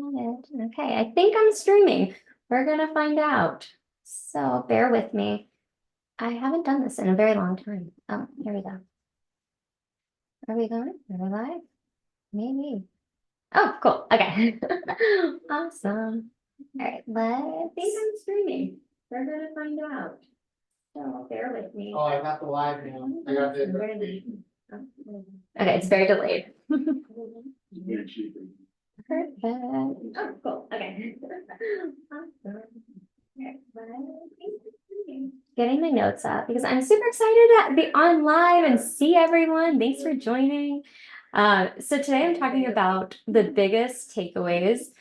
Okay, I think I'm streaming. We're gonna find out. So bear with me. I haven't done this in a very long time. Oh, here we go. Are we going? Are we live? Maybe. Oh, cool. Okay. Awesome. All right, I think I'm streaming. We're gonna find out. So bear with me. Oh, I got the live now. I got the. Okay, it's very delayed. Perfect. Oh, cool. Okay. Awesome. Getting my notes up because I'm super excited to be on live and see everyone. Thanks for joining. So today I'm talking about the biggest takeaways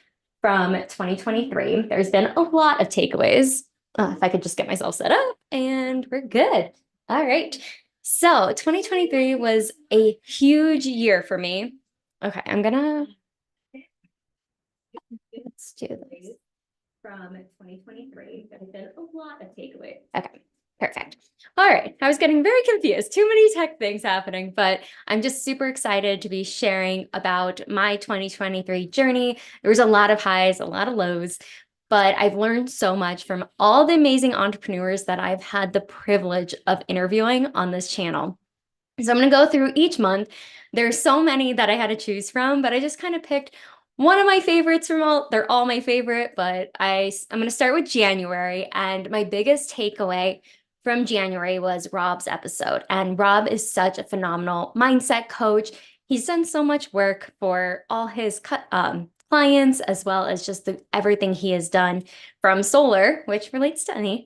from 2023. There's been a lot of takeaways. If I could just get myself set up and we're good. All right. So 2023 was a huge year for me. Okay, let's do this. From 2023, there's been a lot of takeaways. Okay, perfect. All right, I was getting very confused. Too many tech things happening, but I'm just super excited to be sharing about my 2023 journey. There was a lot of highs, a lot of lows, but I've learned so much from all the amazing entrepreneurs that I've had the privilege of interviewing on this channel. So I'm going to go through each month. There's so many that I had to choose from, but I just kind of picked one of my favorites from they're all my favorite, but I'm going to start with January. And my biggest takeaway from January was Rob's episode. And Rob is such a phenomenal mindset coach. He's done so much work for all his clients, as well as just everything he has done from solar, which relates to me,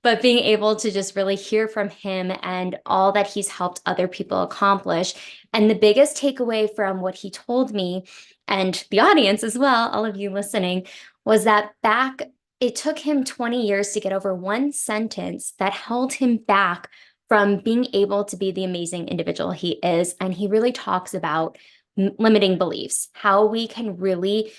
but being able to just really hear from him and all that he's helped other people accomplish. And the biggest takeaway from what he told me and the audience as well, all of you listening, was that it took him 20 years to get over one sentence that held him back from being able to be the amazing individual he is. And he really talks about limiting beliefs, how we can really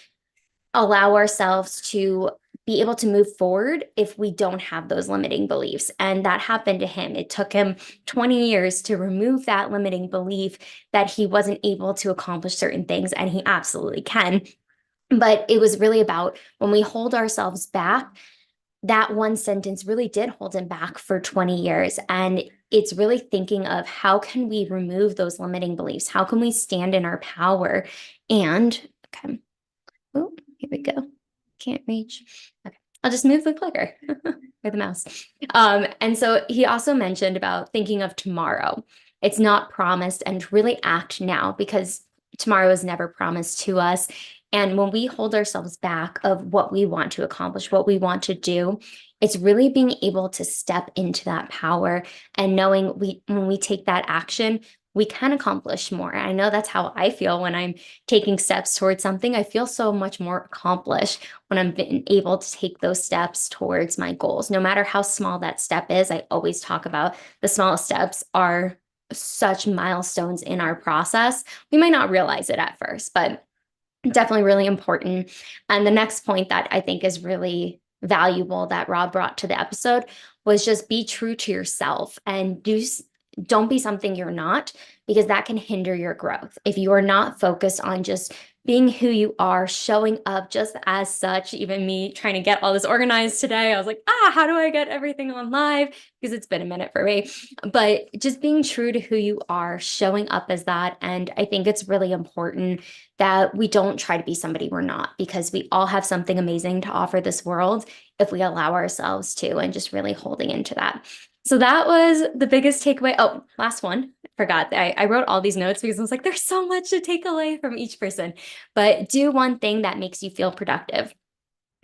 allow ourselves to be able to move forward if we don't have those limiting beliefs. And that happened to him. It took him 20 years to remove that limiting belief that he wasn't able to accomplish certain things, and he absolutely can. But it was really about when we hold ourselves back, that one sentence really did hold him back for 20 years. And it's really thinking of how can we remove those limiting beliefs? How can we stand in our power? And, okay, oh, here we go. Can't reach. Okay, I'll just move the clicker or the mouse. And so he also mentioned about thinking of tomorrow. It's not promised, and really act now, because tomorrow is never promised to us. And when we hold ourselves back of what we want to accomplish, what we want to do, it's really being able to step into that power and knowing when we take that action, we can accomplish more. I know that's how I feel when I'm taking steps towards something. I feel so much more accomplished when I'm being able to take those steps towards my goals. No matter how small that step is, I always talk about the smallest steps are such milestones in our process. We might not realize it at first, but definitely really important. And the next point that I think is really valuable that Rob brought to the episode was just be true to yourself and don't be something you're not, because that can hinder your growth. If you are not focused on just being who you are, showing up just as such, even me trying to get all this organized today, I was like, how do I get everything on live? Because it's been a minute for me. But just being true to who you are, showing up as that. And I think it's really important that we don't try to be somebody we're not, because we all have something amazing to offer this world if we allow ourselves to, and just really holding into that. So that was the biggest takeaway. Oh, last one. Forgot. I wrote all these notes because I was like, there's so much to take away from each person. But do one thing that makes you feel productive,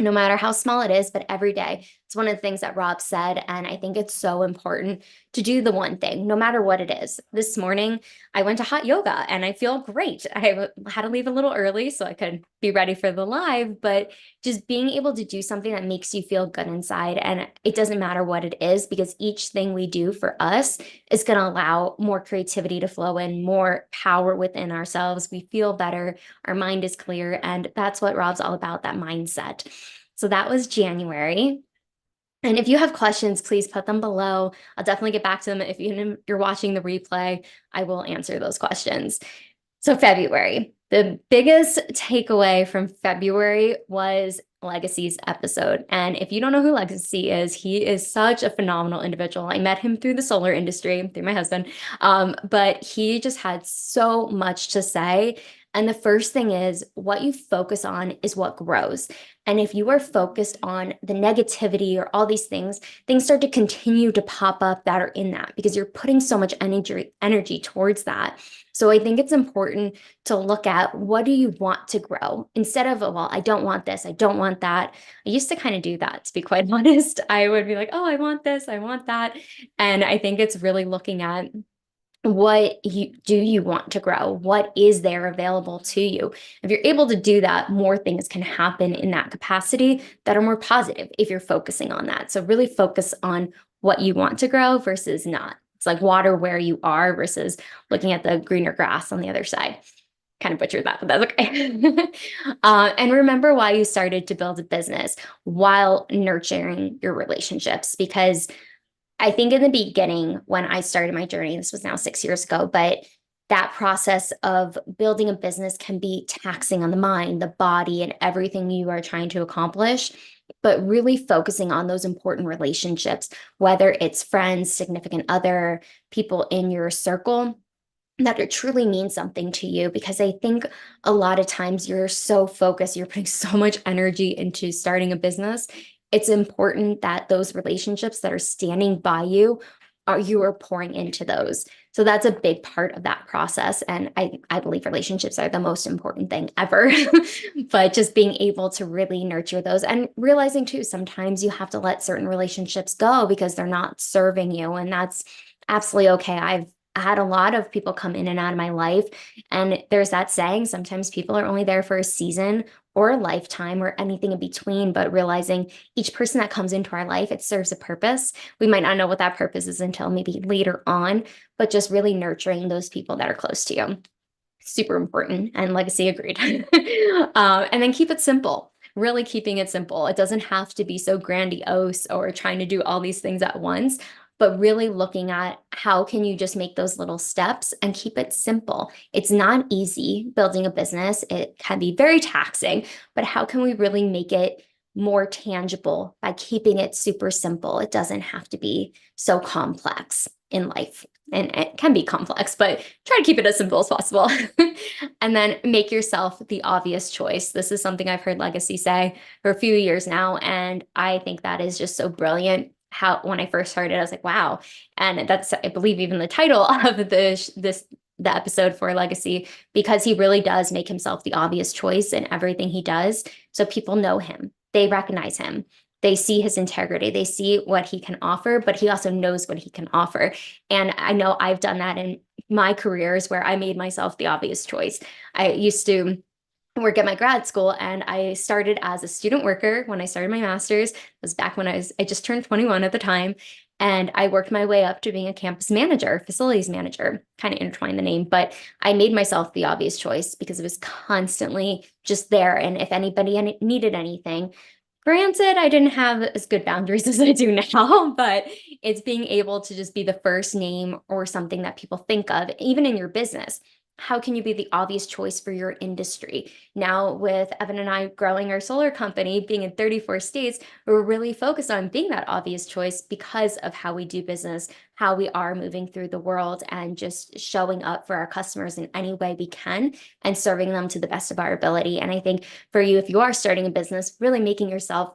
no matter how small it is, but every day. It's one of the things that Rob said, and I think it's so important to do the one thing, no matter what it is. This morning, I went to hot yoga and I feel great. I had to leave a little early so I could be ready for the live, but just being able to do something that makes you feel good inside. And it doesn't matter what it is, because each thing we do for us is going to allow more creativity to flow in, more power within ourselves. We feel better. Our mind is clear. And that's what Rob's all about, that mindset. So that was January. And if you have questions, please put them below. I'll definitely get back to them. If you're watching the replay, I will answer those questions. So February. The biggest takeaway from February was Legacy's episode. And if you don't know who Legacy is, he is such a phenomenal individual. I met him through the solar industry, through my husband. But he just had so much to say. And the first thing is what you focus on is what grows. And if you are focused on the negativity or all these things start to continue to pop up that are in that because you're putting so much energy towards that. So I think it's important to look at what do you want to grow instead of, well, I don't want this, I don't want that. I used to kind of do that, to be quite honest. I would be like, oh, I want this, I want that. And I think it's really looking at what you want to grow? What is there available to you? If you're able to do that, more things can happen in that capacity that are more positive if you're focusing on that. So really focus on what you want to grow versus not. It's like water where you are versus looking at the greener grass on the other side. Kind of butchered that, but that's okay. And remember why you started to build a business while nurturing your relationships, because I think in the beginning, when I started my journey, this was now 6 years ago, but that process of building a business can be taxing on the mind, the body, and everything you are trying to accomplish. But really focusing on those important relationships, whether it's friends, significant other, people in your circle, that it truly means something to you. Because I think a lot of times you're so focused, you're putting so much energy into starting a business. It's important that those relationships that are standing by you are pouring into those. So that's a big part of that process. And I believe relationships are the most important thing ever. But just being able to really nurture those and realizing too, sometimes you have to let certain relationships go because they're not serving you. And that's absolutely okay. I've had a lot of people come in and out of my life. And there's that saying, sometimes people are only there for a season or a lifetime or anything in between, but realizing each person that comes into our life, it serves a purpose. We might not know what that purpose is until maybe later on, but just really nurturing those people that are close to you. Super important. And Legacy agreed. And then keep it simple. Really keeping it simple. It doesn't have to be so grandiose or trying to do all these things at once, but really looking at how can you just make those little steps and keep it simple. It's not easy building a business. It can be very taxing, but how can we really make it more tangible by keeping it super simple? It doesn't have to be so complex in life. And it can be complex, but try to keep it as simple as possible. And then make yourself the obvious choice. This is something I've heard Legacy say for a few years now. And I think that is just so brilliant. How when I first started, I was like, wow. And that's, I believe, even the title of the episode for Legacy, because he really does make himself the obvious choice in everything he does. So people know him, they recognize him, they see his integrity, they see what he can offer, but he also knows what he can offer. And I know I've done that in my careers where I made myself the obvious choice. I used to work at my grad school, and I started as a student worker when I started my master's. It was back when I just turned 21 at the time. And I worked my way up to being a campus manager, facilities manager, kind of intertwined the name, but I made myself the obvious choice because it was constantly just there. And if anybody needed anything, granted, I didn't have as good boundaries as I do now, but it's being able to just be the first name or something that people think of, even in your business. How can you be the obvious choice for your industry? Now, with Evan and I growing our solar company, being in 34 states, we're really focused on being that obvious choice because of how we do business, how we are moving through the world, and just showing up for our customers in any way we can and serving them to the best of our ability. And I think for you, if you are starting a business, really making yourself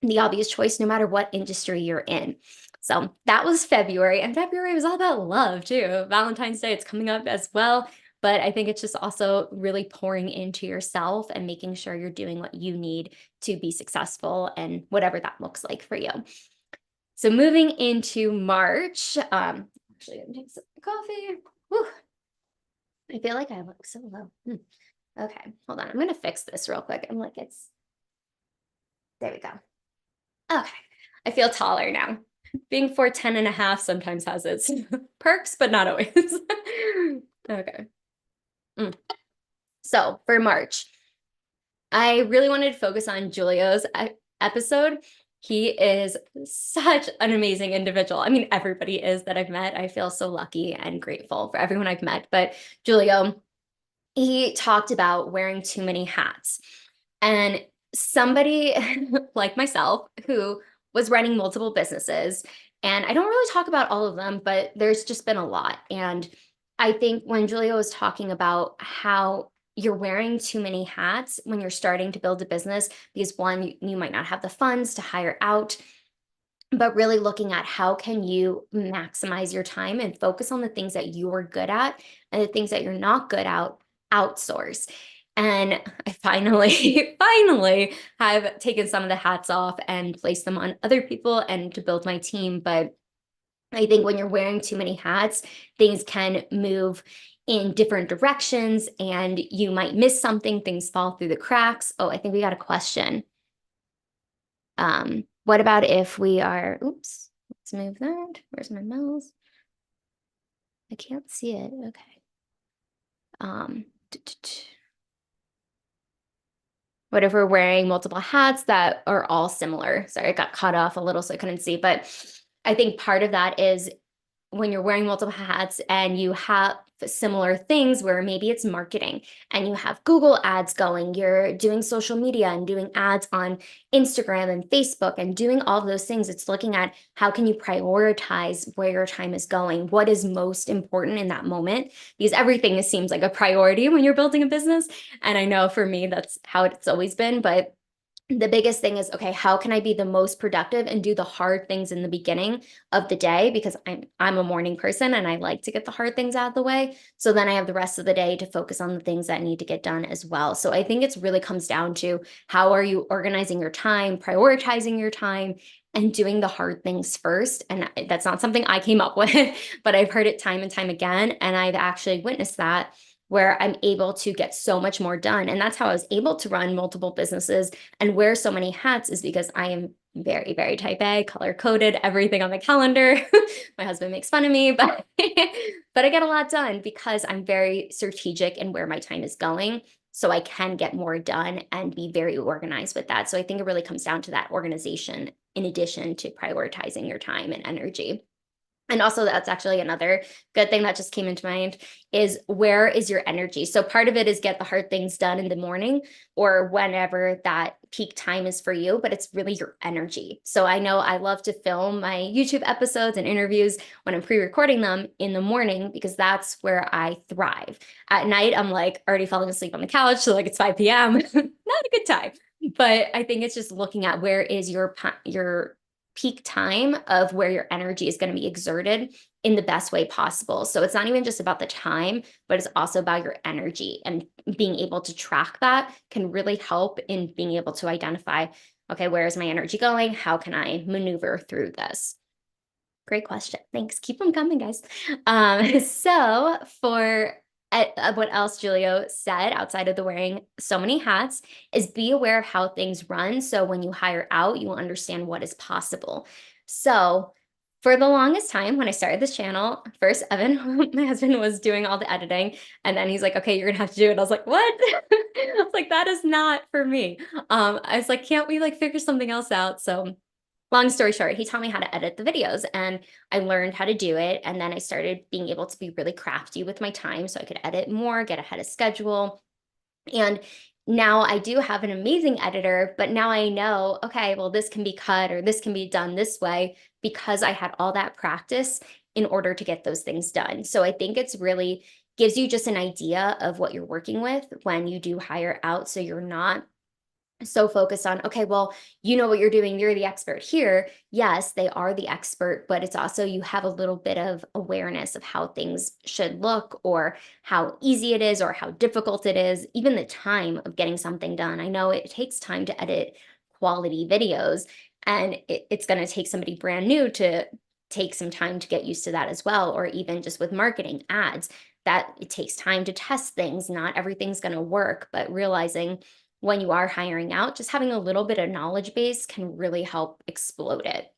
the obvious choice, no matter what industry you're in. So that was February, and February was all about love too. Valentine's Day, it's coming up as well. But I think it's just also really pouring into yourself and making sure you're doing what you need to be successful and whatever that looks like for you. So moving into March, actually gonna take some coffee. Whew. I feel like I look so low. Okay, hold on. I'm gonna fix this real quick. I'm like, there we go. Okay, I feel taller now. Being 4'10" and a half sometimes has its perks, but not always. Okay. So for March, I really wanted to focus on Julio's episode. He is such an amazing individual. I mean, everybody is that I've met. I feel so lucky and grateful for everyone I've met. But Julio, he talked about wearing too many hats. And somebody like myself who was running multiple businesses, and I don't really talk about all of them, but there's just been a lot. And I think when Julia was talking about how you're wearing too many hats when you're starting to build a business, because one, you might not have the funds to hire out, but really looking at how can you maximize your time and focus on the things that you're good at, and the things that you're not good at, outsource. And I finally, finally have taken some of the hats off and placed them on other people and to build my team. But I think when you're wearing too many hats, things can move in different directions and you might miss something, things fall through the cracks. Oh, I think we got a question. What about if we are, oops, let's move that. Where's my mouse? I can't see it. Okay. What if we're wearing multiple hats that are all similar? Sorry, I got cut off a little, so I couldn't see. But I think part of that is when you're wearing multiple hats and you have similar things where maybe it's marketing and you have Google ads going, you're doing social media and doing ads on Instagram and Facebook and doing all of those things. It's looking at how can you prioritize where your time is going, what is most important in that moment, because everything seems like a priority when you're building a business. And I know for me, that's how it's always been. But the biggest thing is, okay, how can I be the most productive and do the hard things in the beginning of the day? Because I'm a morning person and I like to get the hard things out of the way. So then I have the rest of the day to focus on the things that need to get done as well. So I think it's really comes down to how are you organizing your time, prioritizing your time, and doing the hard things first. And that's not something I came up with, but I've heard it time and time again. And I've actually witnessed that where I'm able to get so much more done. And that's how I was able to run multiple businesses and wear so many hats, is because I am very, very type A, color coded, everything on the calendar. My husband makes fun of me, but but I get a lot done because I'm very strategic in where my time is going. So I can get more done and be very organized with that. So I think it really comes down to that organization in addition to prioritizing your time and energy. And also, that's actually another good thing that just came into mind is where is your energy? So part of it is get the hard things done in the morning or whenever that peak time is for you, but it's really your energy. So I know I love to film my YouTube episodes and interviews when I'm pre-recording them in the morning because that's where I thrive. At night, I'm like already falling asleep on the couch. So like it's 5 p.m. Not a good time. But I think it's just looking at where is your peak time of where your energy is going to be exerted in the best way possible. So it's not even just about the time, but it's also about your energy, and being able to track that can really help in being able to identify, okay, where is my energy going? How can I maneuver through this? Great question. Thanks. Keep them coming, guys. So for what else Julio said outside of the wearing so many hats is be aware of how things run. So when you hire out, you will understand what is possible. So for the longest time, when I started this channel, first Evan, my husband, was doing all the editing, and then he's like, okay, you're gonna have to do it. I was like, what? I was like, that is not for me. I was like, can't we like figure something else out? So long story short, he taught me how to edit the videos and I learned how to do it. And then I started being able to be really crafty with my time so I could edit more, get ahead of schedule. And now I do have an amazing editor, but now I know, okay, well, this can be cut or this can be done this way because I had all that practice in order to get those things done. So I think it's really gives you just an idea of what you're working with when you do hire out. So you're not so focused on, okay, well, you know what you're doing, you're the expert here. Yes, they are the expert, but it's also you have a little bit of awareness of how things should look or how easy it is or how difficult it is, even the time of getting something done. I know it takes time to edit quality videos, and it's going to take somebody brand new to take some time to get used to that as well, or even just with marketing ads, that it takes time to test things. Not everything's going to work, but realizing when you are hiring out, just having a little bit of knowledge base can really help explode it.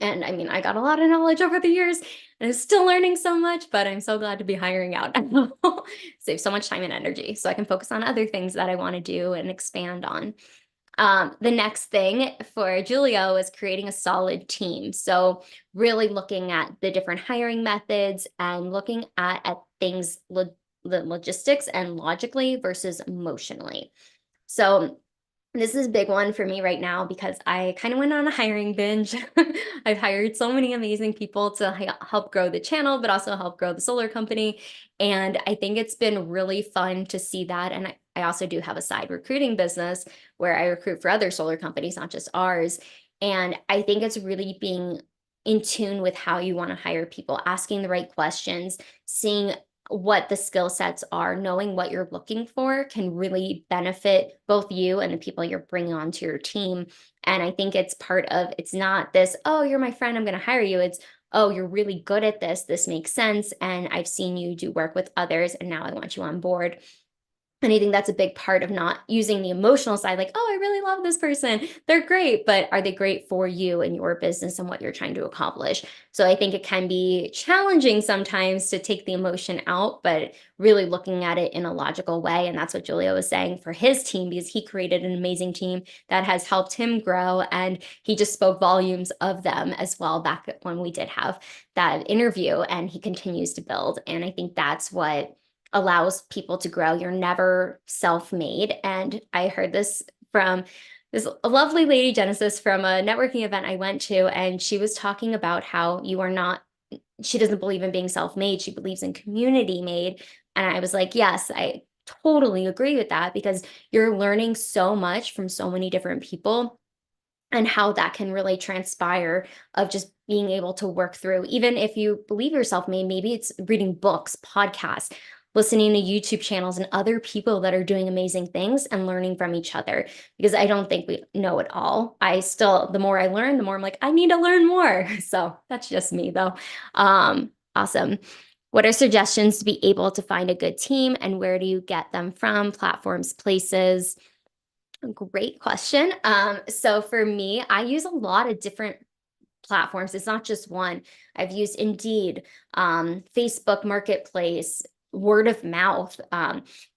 And I mean, I got a lot of knowledge over the years and I'm still learning so much, but I'm so glad to be hiring out. Save so much time and energy so I can focus on other things that I want to do and expand on. The next thing for Julio is creating a solid team. So really looking at the different hiring methods and looking at things the logistics and logically versus emotionally. So this is a big one for me right now because I kind of went on a hiring binge. I've hired so many amazing people to help grow the channel, but also help grow the solar company. And I think it's been really fun to see that. And I also do have a side recruiting business where I recruit for other solar companies, not just ours. And I think it's really being in tune with how you want to hire people, asking the right questions, seeing what the skill sets are, knowing what you're looking for can really benefit both you and the people you're bringing onto your team. And I think it's part of, it's not this, oh, you're my friend, I'm going to hire you. It's, oh, you're really good at this. This makes sense. And I've seen you do work with others, and now I want you on board. And I think that's a big part of not using the emotional side, like, oh, I really love this person. They're great, but are they great for you and your business and what you're trying to accomplish? So I think it can be challenging sometimes to take the emotion out, but really looking at it in a logical way. And that's what Julio was saying for his team, because he created an amazing team that has helped him grow. And he just spoke volumes of them as well back when we did have that interview, and he continues to build. And I think that's what allows people to grow. You're never self-made. And I heard this from this lovely lady, Genesis, from a networking event I went to, and she was talking about how you are not, she doesn't believe in being self-made. She believes in community made. And I was like, yes, I totally agree with that, because you're learning so much from so many different people, and how that can really transpire of just being able to work through, even if you believe you're self-made, maybe it's reading books, podcasts, listening to YouTube channels and other people that are doing amazing things and learning from each other, because I don't think we know it all. The more I learn, the more I'm like, I need to learn more. So that's just me though. Awesome. What are suggestions to be able to find a good team, and where do you get them from? Platforms, places? Great question. So for me, I use a lot of different platforms. It's not just one. I've used Indeed, Facebook Marketplace, word of mouth.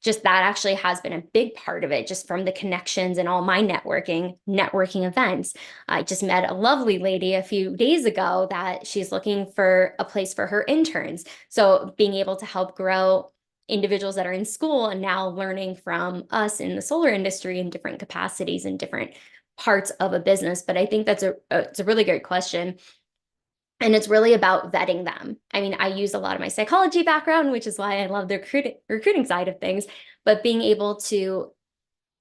Just that actually has been a big part of it, just from the connections and all my networking events. I just met a lovely lady a few days ago that she's looking for a place for her interns. So being able to help grow individuals that are in school and now learning from us in the solar industry in different capacities and different parts of a business. But I think it's a really great question. And it's really about vetting them. I mean, I use a lot of my psychology background, which is why I love the recruiting side of things, but being able to,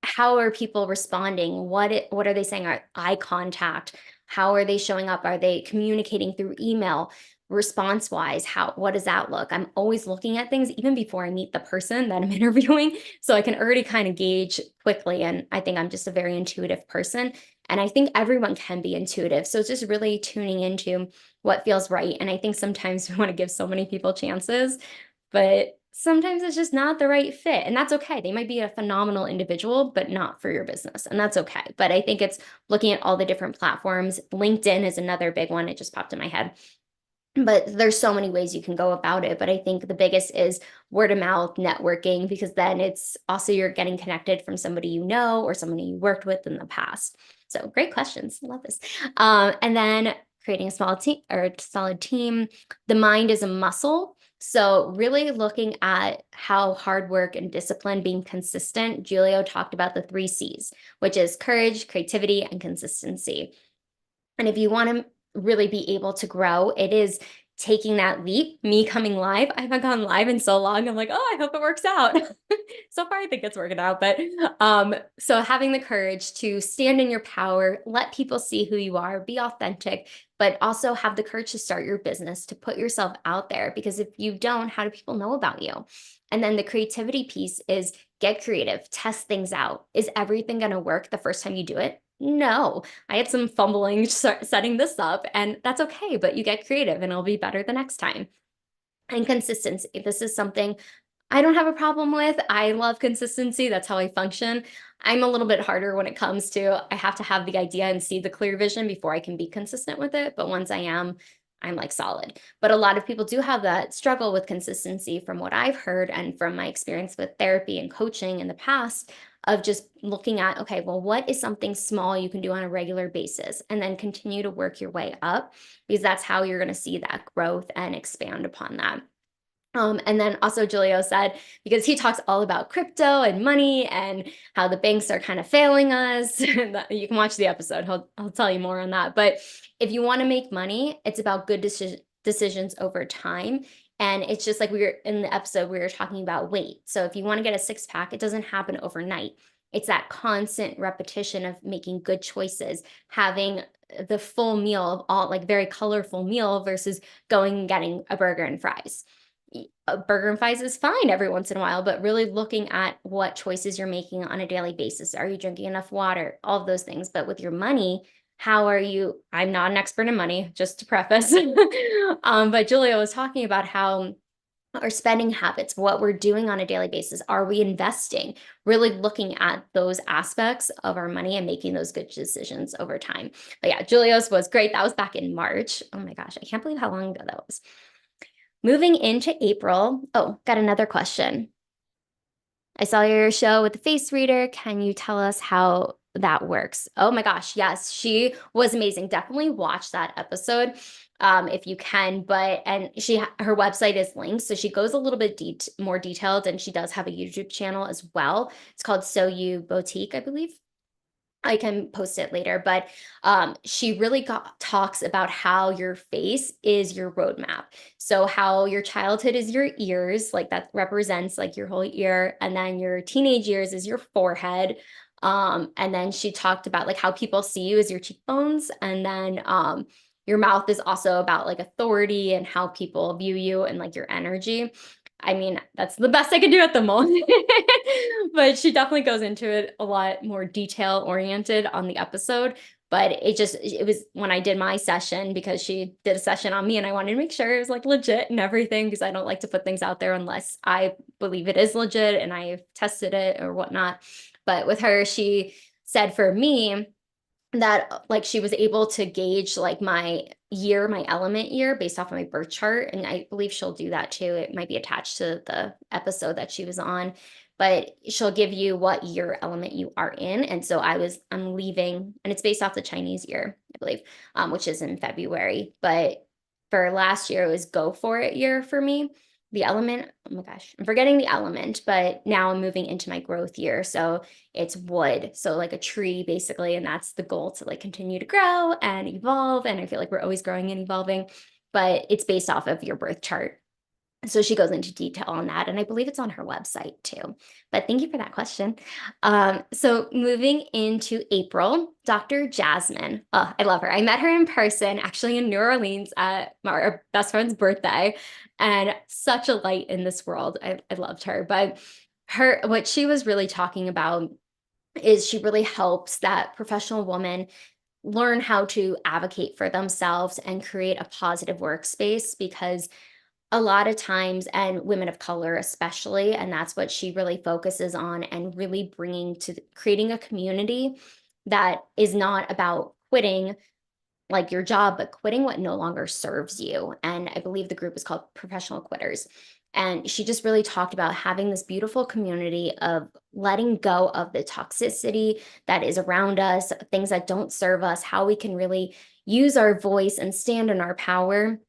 how are people responding? What are they saying? Eye contact? How are they showing up? Are they communicating through email? Response wise, what does that look? I'm always looking at things even before I meet the person that I'm interviewing, so I can already kind of gauge quickly. And I think I'm just a very intuitive person, and I think everyone can be intuitive. So it's just really tuning into what feels right. And I think sometimes we want to give so many people chances, but sometimes it's just not the right fit, and that's okay. They might be a phenomenal individual, but not for your business, and that's okay. But I think it's looking at all the different platforms. LinkedIn is another big one. It just popped in my head. But there's so many ways you can go about it. But I think the biggest is word of mouth networking, because then it's also you're getting connected from somebody you know or somebody you worked with in the past. So great questions. I love this. And then creating a small team or solid team. The mind is a muscle. So really looking at how hard work and discipline, being consistent. Julio talked about the 3 C's, which is courage, creativity, and consistency. And if you want to really be able to grow, it is taking that leap. Me coming live, I haven't gone live in so long. I'm like, oh, I hope it works out. So far, I think it's working out. But so having the courage to stand in your power, let people see who you are, be authentic, but also have the courage to start your business, to put yourself out there. Because if you don't, how do people know about you? And then the creativity piece is get creative, test things out. Is everything going to work the first time you do it? No, I had some fumbling setting this up, and that's okay, but you get creative and it'll be better the next time. And consistency. This is something I don't have a problem with. I love consistency. That's how I function. I'm a little bit harder when it comes to, I have to have the idea and see the clear vision before I can be consistent with it. But once I am, I'm like solid. But a lot of people do have that struggle with consistency, from what I've heard and from my experience with therapy and coaching in the past, of just looking at, okay, well, what is something small you can do on a regular basis, and then continue to work your way up, because that's how you're going to see that growth and expand upon that. And then also Julio said, because he talks all about crypto and money and how the banks are kind of failing us. You can watch the episode. I'll tell you more on that. But if you want to make money, it's about good decisions over time. And it's just like we were in the episode, we were talking about weight. So if you want to get a six pack, it doesn't happen overnight. It's that constant repetition of making good choices, having the full meal of all, like very colorful meal versus going and getting a burger and fries. A burger and fries is fine every once in a while, but really looking at what choices you're making on a daily basis. Are you drinking enough water? All of those things. But with your money, how are you? I'm not an expert in money, just to preface. But Julia was talking about how our spending habits, what we're doing on a daily basis, are we investing? Really looking at those aspects of our money and making those good decisions over time. But yeah, Julia's was great. That was back in March. Oh my gosh, I can't believe how long ago that was. Moving into April. Oh, got another question. I saw your show with the face reader. Can you tell us how that works? Oh my gosh, yes, she was amazing. Definitely watch that episode if you can. But and her website is linked, so she goes a little bit more detailed, and she does have a YouTube channel as well. It's called So You Boutique, I believe. I can post it later, but she really talks about how your face is your roadmap. So how your childhood is your ears, like that represents like your whole ear, and then your teenage years is your forehead. And then she talked about like how people see you as your cheekbones, and then your mouth is also about like authority and how people view you and like your energy. I mean, that's the best I could do at the moment. But she definitely goes into it a lot more detail oriented on the episode. But it was when I did my session, because she did a session on me and I wanted to make sure it was like legit and everything, because I don't like to put things out there unless I believe it is legit and I've tested it or whatnot. But with her, she said for me, that like she was able to gauge like my element year based off of my birth chart. And I believe she'll do that too. It might be attached to the episode that she was on, but she'll give you what year element you are in. And so I'm leaving, and it's based off the Chinese year, I believe, which is in February. But for last year, it was go for it year for me. The element, oh my gosh, I'm forgetting the element, but now I'm moving into my growth year. So it's wood. So like a tree basically. And that's the goal, to like continue to grow and evolve. And I feel like we're always growing and evolving, but it's based off of your birth chart. So she goes into detail on that. And I believe it's on her website too. But thank you for that question. So moving into April, Dr. Jasmine. Oh, I love her. I met her in person, actually in New Orleans at our best friend's birthday, and such a light in this world. I loved her. But what she was really talking about is she really helps that professional woman learn how to advocate for themselves and create a positive workspace, because a lot of times, and women of color especially, and that's what she really focuses on, and really bringing to creating a community that is not about quitting like your job, but quitting what no longer serves you. And I believe the group is called Professional Quitters. And she just really talked about having this beautiful community of letting go of the toxicity that is around us, things that don't serve us, how we can really use our voice and stand in our power,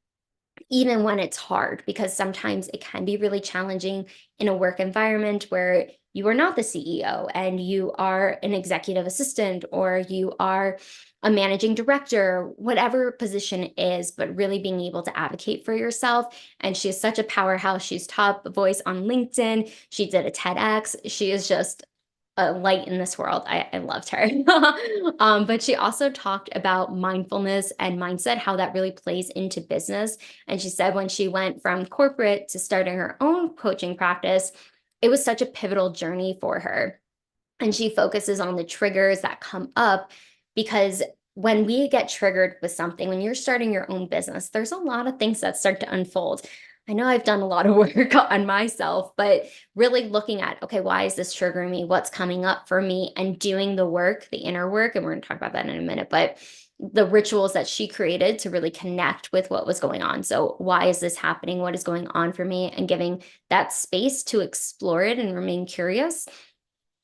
even when it's hard, because sometimes it can be really challenging in a work environment where you are not the CEO and you are an executive assistant, or you are a managing director, whatever position it is, but really being able to advocate for yourself. And she is such a powerhouse. She's top voice on LinkedIn. She did a TEDx. She is just a light in this world. I loved her. But she also talked about mindfulness and mindset, how that really plays into business. And she said when she went from corporate to starting her own coaching practice, it was such a pivotal journey for her. And she focuses on the triggers that come up, because when we get triggered with something, when you're starting your own business, there's a lot of things that start to unfold. I know I've done a lot of work on myself, but really looking at, okay, why is this triggering me? What's coming up for me? And doing the work, the inner work. And we're going to talk about that in a minute, but the rituals that she created to really connect with what was going on. So why is this happening? What is going on for me? And giving that space to explore it and remain curious.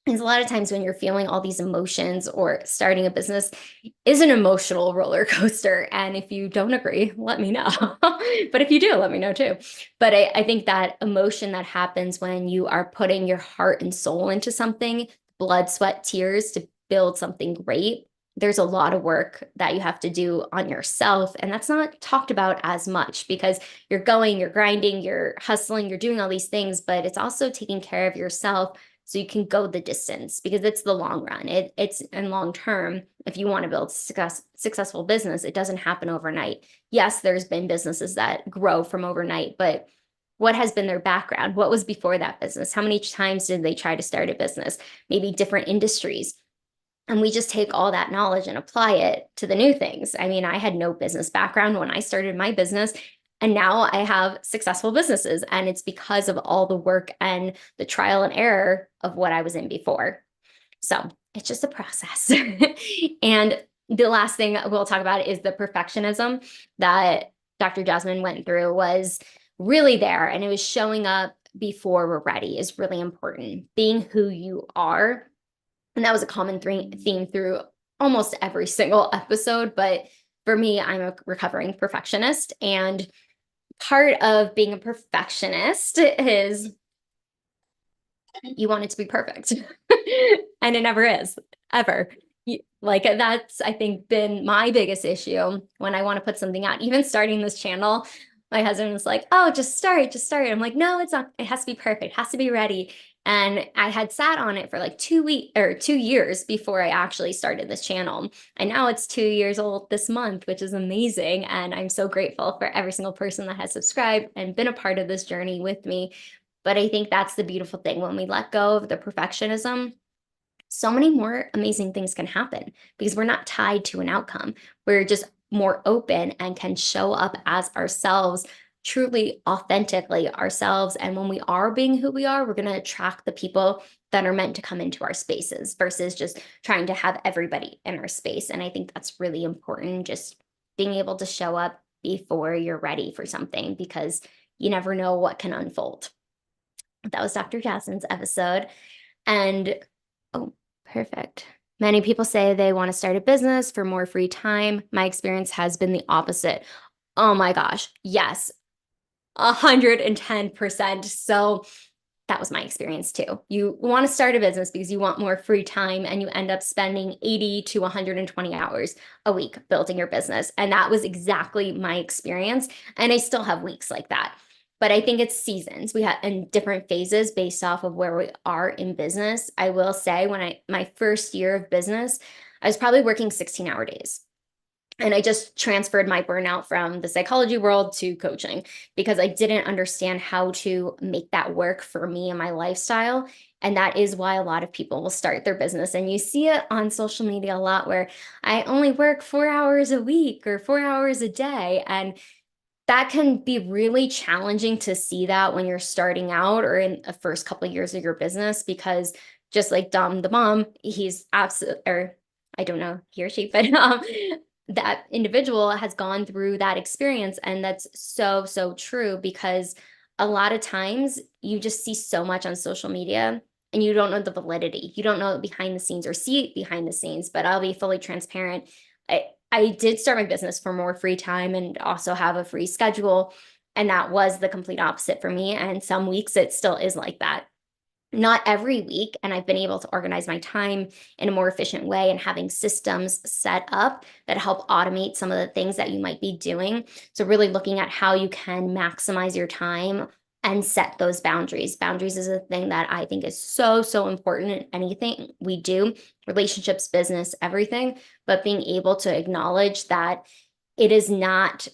Because a lot of times when you're feeling all these emotions or starting a business is an emotional roller coaster. And if you don't agree, let me know. But if you do, let me know too. But I think that emotion that happens when you are putting your heart and soul into something, blood, sweat, tears to build something great, there's a lot of work that you have to do on yourself. And that's not talked about as much because you're going, you're grinding, you're hustling, you're doing all these things, but it's also taking care of yourself so you can go the distance because it's the long run. It's in long term. If you want to build successful business, it doesn't happen overnight. Yes, there's been businesses that grow from overnight, but what has been their background? What was before that business? How many times did they try to start a business? Maybe different industries. And we just take all that knowledge and apply it to the new things. I mean, I had no business background when I started my business, and now I have successful businesses. And it's because of all the work and the trial and error of what I was in before. So it's just a process. And the last thing we'll talk about is the perfectionism that Dr. Jasmine went through was really there. And it was showing up before we're ready is really important. Being who you are. And that was a common theme through almost every single episode. But for me, I'm a recovering perfectionist. And part of being a perfectionist is you want it to be perfect. And it never is, ever. Like that's, I think, been my biggest issue when I want to put something out. Even starting this channel, my husband was like, oh, just start, just start. I'm like, no, it's not. It has to be perfect. It has to be ready. And I had sat on it for like 2 weeks or 2 years before I actually started this channel. And now it's 2 years old this month, which is amazing. And I'm so grateful for every single person that has subscribed and been a part of this journey with me. But I think that's the beautiful thing. When we let go of the perfectionism, so many more amazing things can happen because we're not tied to an outcome. We're just more open and can show up as ourselves, truly authentically ourselves. And when we are being who we are, we're going to attract the people that are meant to come into our spaces versus just trying to have everybody in our space. And I think that's really important, just being able to show up before you're ready for something because you never know what can unfold. That was Dr. Jasmine's episode. And oh, perfect. Many people say they want to start a business for more free time. My experience has been the opposite. Oh my gosh. Yes. 110%. So that was my experience too. You want to start a business because you want more free time and you end up spending 80 to 120 hours a week building your business. And that was exactly my experience. And I still have weeks like that. But I think it's seasons. We have in different phases based off of where we are in business. I will say my first year of business, I was probably working 16-hour days. And I just transferred my burnout from the psychology world to coaching because I didn't understand how to make that work for me and my lifestyle. And that is why a lot of people will start their business. And you see it on social media a lot where I only work 4 hours a week or 4 hours a day. And that can be really challenging to see that when you're starting out or in the first couple of years of your business, because just like Dom the mom, he's absolutely, or I don't know, he or she, but that individual has gone through that experience. And that's so, so true because a lot of times you just see so much on social media and you don't know the validity. You don't know behind the scenes or see it behind the scenes, but I'll be fully transparent. I did start my business for more free time and also have a free schedule. And that was the complete opposite for me. And some weeks it still is like that. Not every week. And I've been able to organize my time in a more efficient way and having systems set up that help automate some of the things that you might be doing. So really looking at how you can maximize your time and set those boundaries. Boundaries is a thing that I think is so, so important in anything we do, relationships, business, everything, but being able to acknowledge that it is not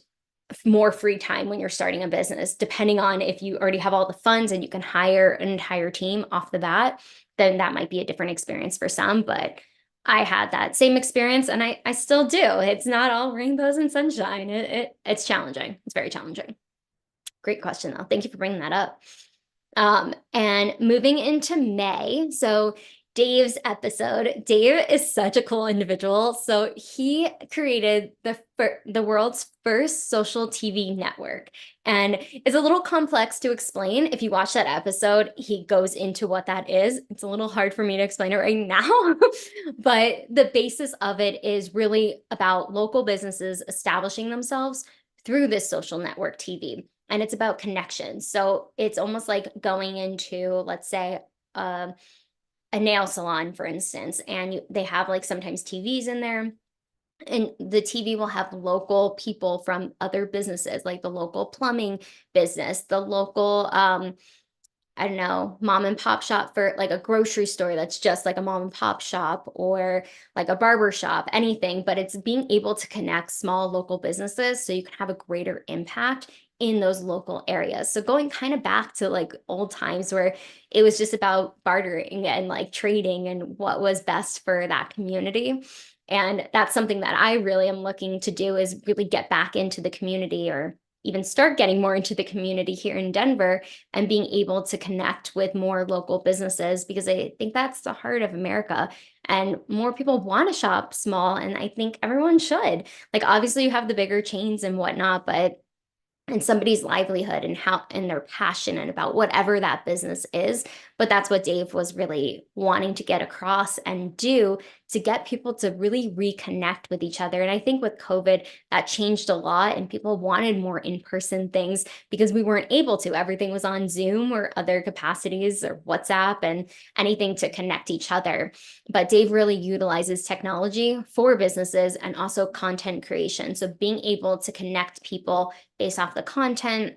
more free time when you're starting a business, depending on if you already have all the funds and you can hire an entire team off the bat, then that might be a different experience for some, but I had that same experience and I still do. It's not all rainbows and sunshine. It's challenging. It's very challenging. Great question though. Thank you for bringing that up. And moving into May. So Dave's episode. Dave is such a cool individual. So he created the world's first social TV network. And it's a little complex to explain. If you watch that episode, he goes into what that is. It's a little hard for me to explain it right now, but the basis of it is really about local businesses establishing themselves through this social network TV. And it's about connections. So it's almost like going into, let's say, a nail salon, for instance, and they have like sometimes TVs in there. And the TV will have local people from other businesses, like the local plumbing business, the local, I don't know, mom and pop shop for like a grocery store that's just like a mom and pop shop, or like a barber shop, anything. But it's being able to connect small local businesses so you can have a greater impact in those local areas. So going kind of back to like old times where it was just about bartering and like trading and what was best for that community. And that's something that I really am looking to do, is really get back into the community, or even start getting more into the community here in Denver, and being able to connect with more local businesses, because I think that's the heart of America. And more people want to shop small, and I think everyone should. Like, obviously you have the bigger chains and whatnot, but and somebody's livelihood and how, and they're passionate about whatever that business is. But that's what Dave was really wanting to get across and do, to get people to really reconnect with each other. And I think with COVID, that changed a lot, and people wanted more in-person things because we weren't able to. Everything was on Zoom or other capacities or WhatsApp and anything to connect each other. But Dave really utilizes technology for businesses and also content creation. So being able to connect people based off the content,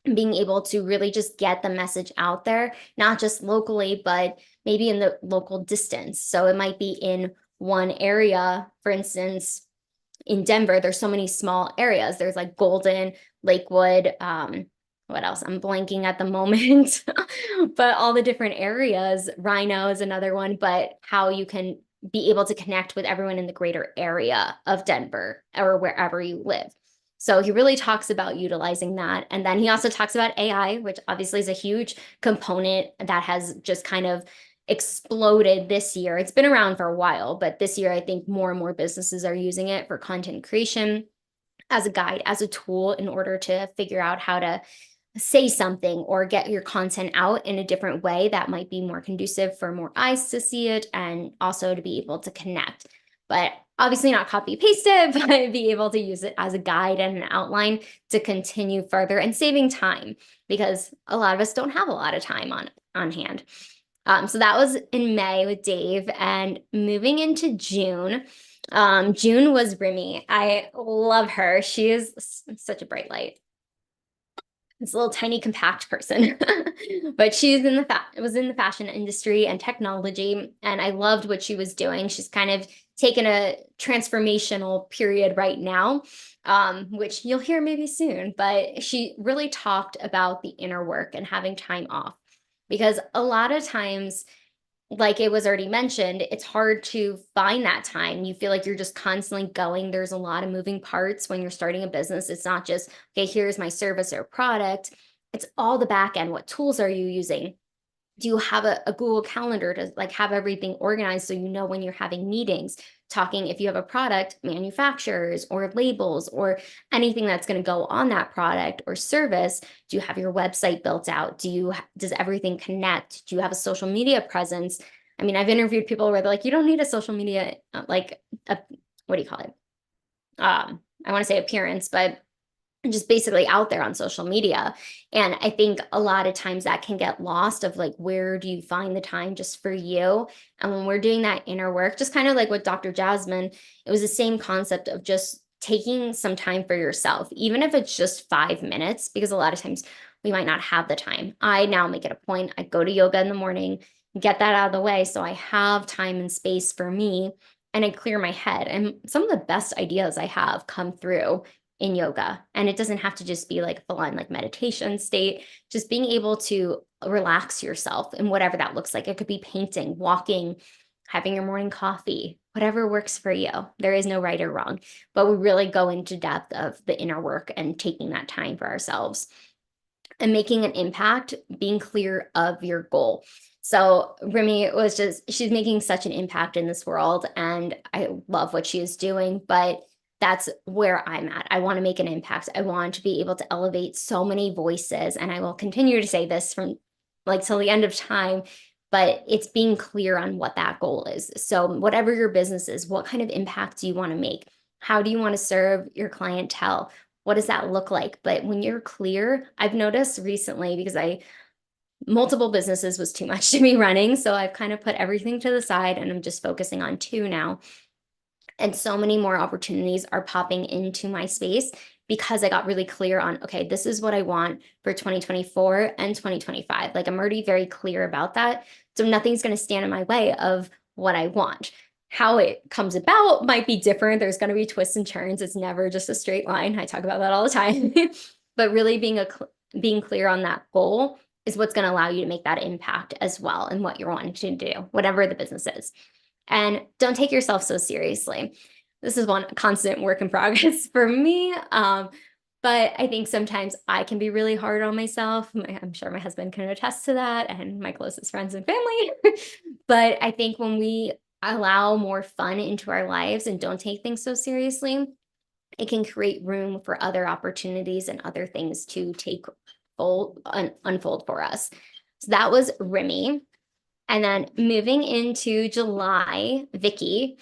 being able to really just get the message out there, not just locally, but maybe in the local distance. So it might be in one area, for instance, in Denver, there's so many small areas. There's like Golden, Lakewood, what else? I'm blanking at the moment, but all the different areas. Rhino is another one, but how you can be able to connect with everyone in the greater area of Denver or wherever you live. So he really talks about utilizing that. And then he also talks about AI, which obviously is a huge component that has just kind of exploded this year. It's been around for a while, but this year I think more and more businesses are using it for content creation, as a guide, as a tool, in order to figure out how to say something or get your content out in a different way that might be more conducive for more eyes to see it, and also to be able to connect. But obviously not copy paste it, but be able to use it as a guide and an outline to continue further, and saving time, because a lot of us don't have a lot of time on hand. So that was in May with Dave, and moving into June. June was Remy. I love her. She is such a bright light. This little tiny compact person, but she's in the was in the fashion industry and technology, and I loved what she was doing. She's kind of taken a transformational period right now, which you'll hear maybe soon, but she really talked about the inner work and having time off, because a lot of times, like it was already mentioned, it's hard to find that time. You feel like you're just constantly going. There's a lot of moving parts when you're starting a business. It's not just, okay, here's my service or product. It's all the back end. What tools are you using? Do you have a Google Calendar to like have everything organized so you know when you're having meetings, talking if you have a product, manufacturers or labels or anything that's going to go on that product or service? Do you have your website built out? Does everything connect? Do you have a social media presence? I mean, I've interviewed people where they're like, you don't need a social media, like what do you call it? I want to say appearance, but just basically out there on social media. And I think a lot of times that can get lost, of like, where do you find the time just for you? And when we're doing that inner work, just kind of like with Dr. Jasmine, it was the same concept of just taking some time for yourself, even if it's just 5 minutes, because a lot of times we might not have the time. I now make it a point. I go to yoga in the morning, get that out of the way, so I have time and space for me, and I clear my head. And some of the best ideas I have come through in yoga. And it doesn't have to just be like full on like meditation state, just being able to relax yourself in whatever that looks like. It could be painting, walking, having your morning coffee, whatever works for you. There is no right or wrong, but we really go into depth of the inner work and taking that time for ourselves and making an impact, being clear of your goal. So Remy she's making such an impact in this world, and I love what she is doing, but that's where I'm at. I want to make an impact. I want to be able to elevate so many voices, and I will continue to say this from like till the end of time, but it's being clear on what that goal is. So whatever your business is, what kind of impact do you want to make? How do you want to serve your clientele? What does that look like? But when you're clear, I've noticed recently, because multiple businesses was too much to be running. So I've kind of put everything to the side and I'm just focusing on two now. And so many more opportunities are popping into my space because I got really clear on, okay, this is what I want for 2024 and 2025. Like I'm already very clear about that. So nothing's going to stand in my way of what I want. How it comes about might be different. There's going to be twists and turns. It's never just a straight line. I talk about that all the time. But really being clear on that goal is what's going to allow you to make that impact as well in what you're wanting to do, whatever the business is. And don't take yourself so seriously. This is one constant work in progress for me. But I think sometimes I can be really hard on myself. I'm sure my husband can attest to that, and my closest friends and family. But I think when we allow more fun into our lives and don't take things so seriously, it can create room for other opportunities and other things to unfold for us. So that was Remy. And then moving into July, Vicky,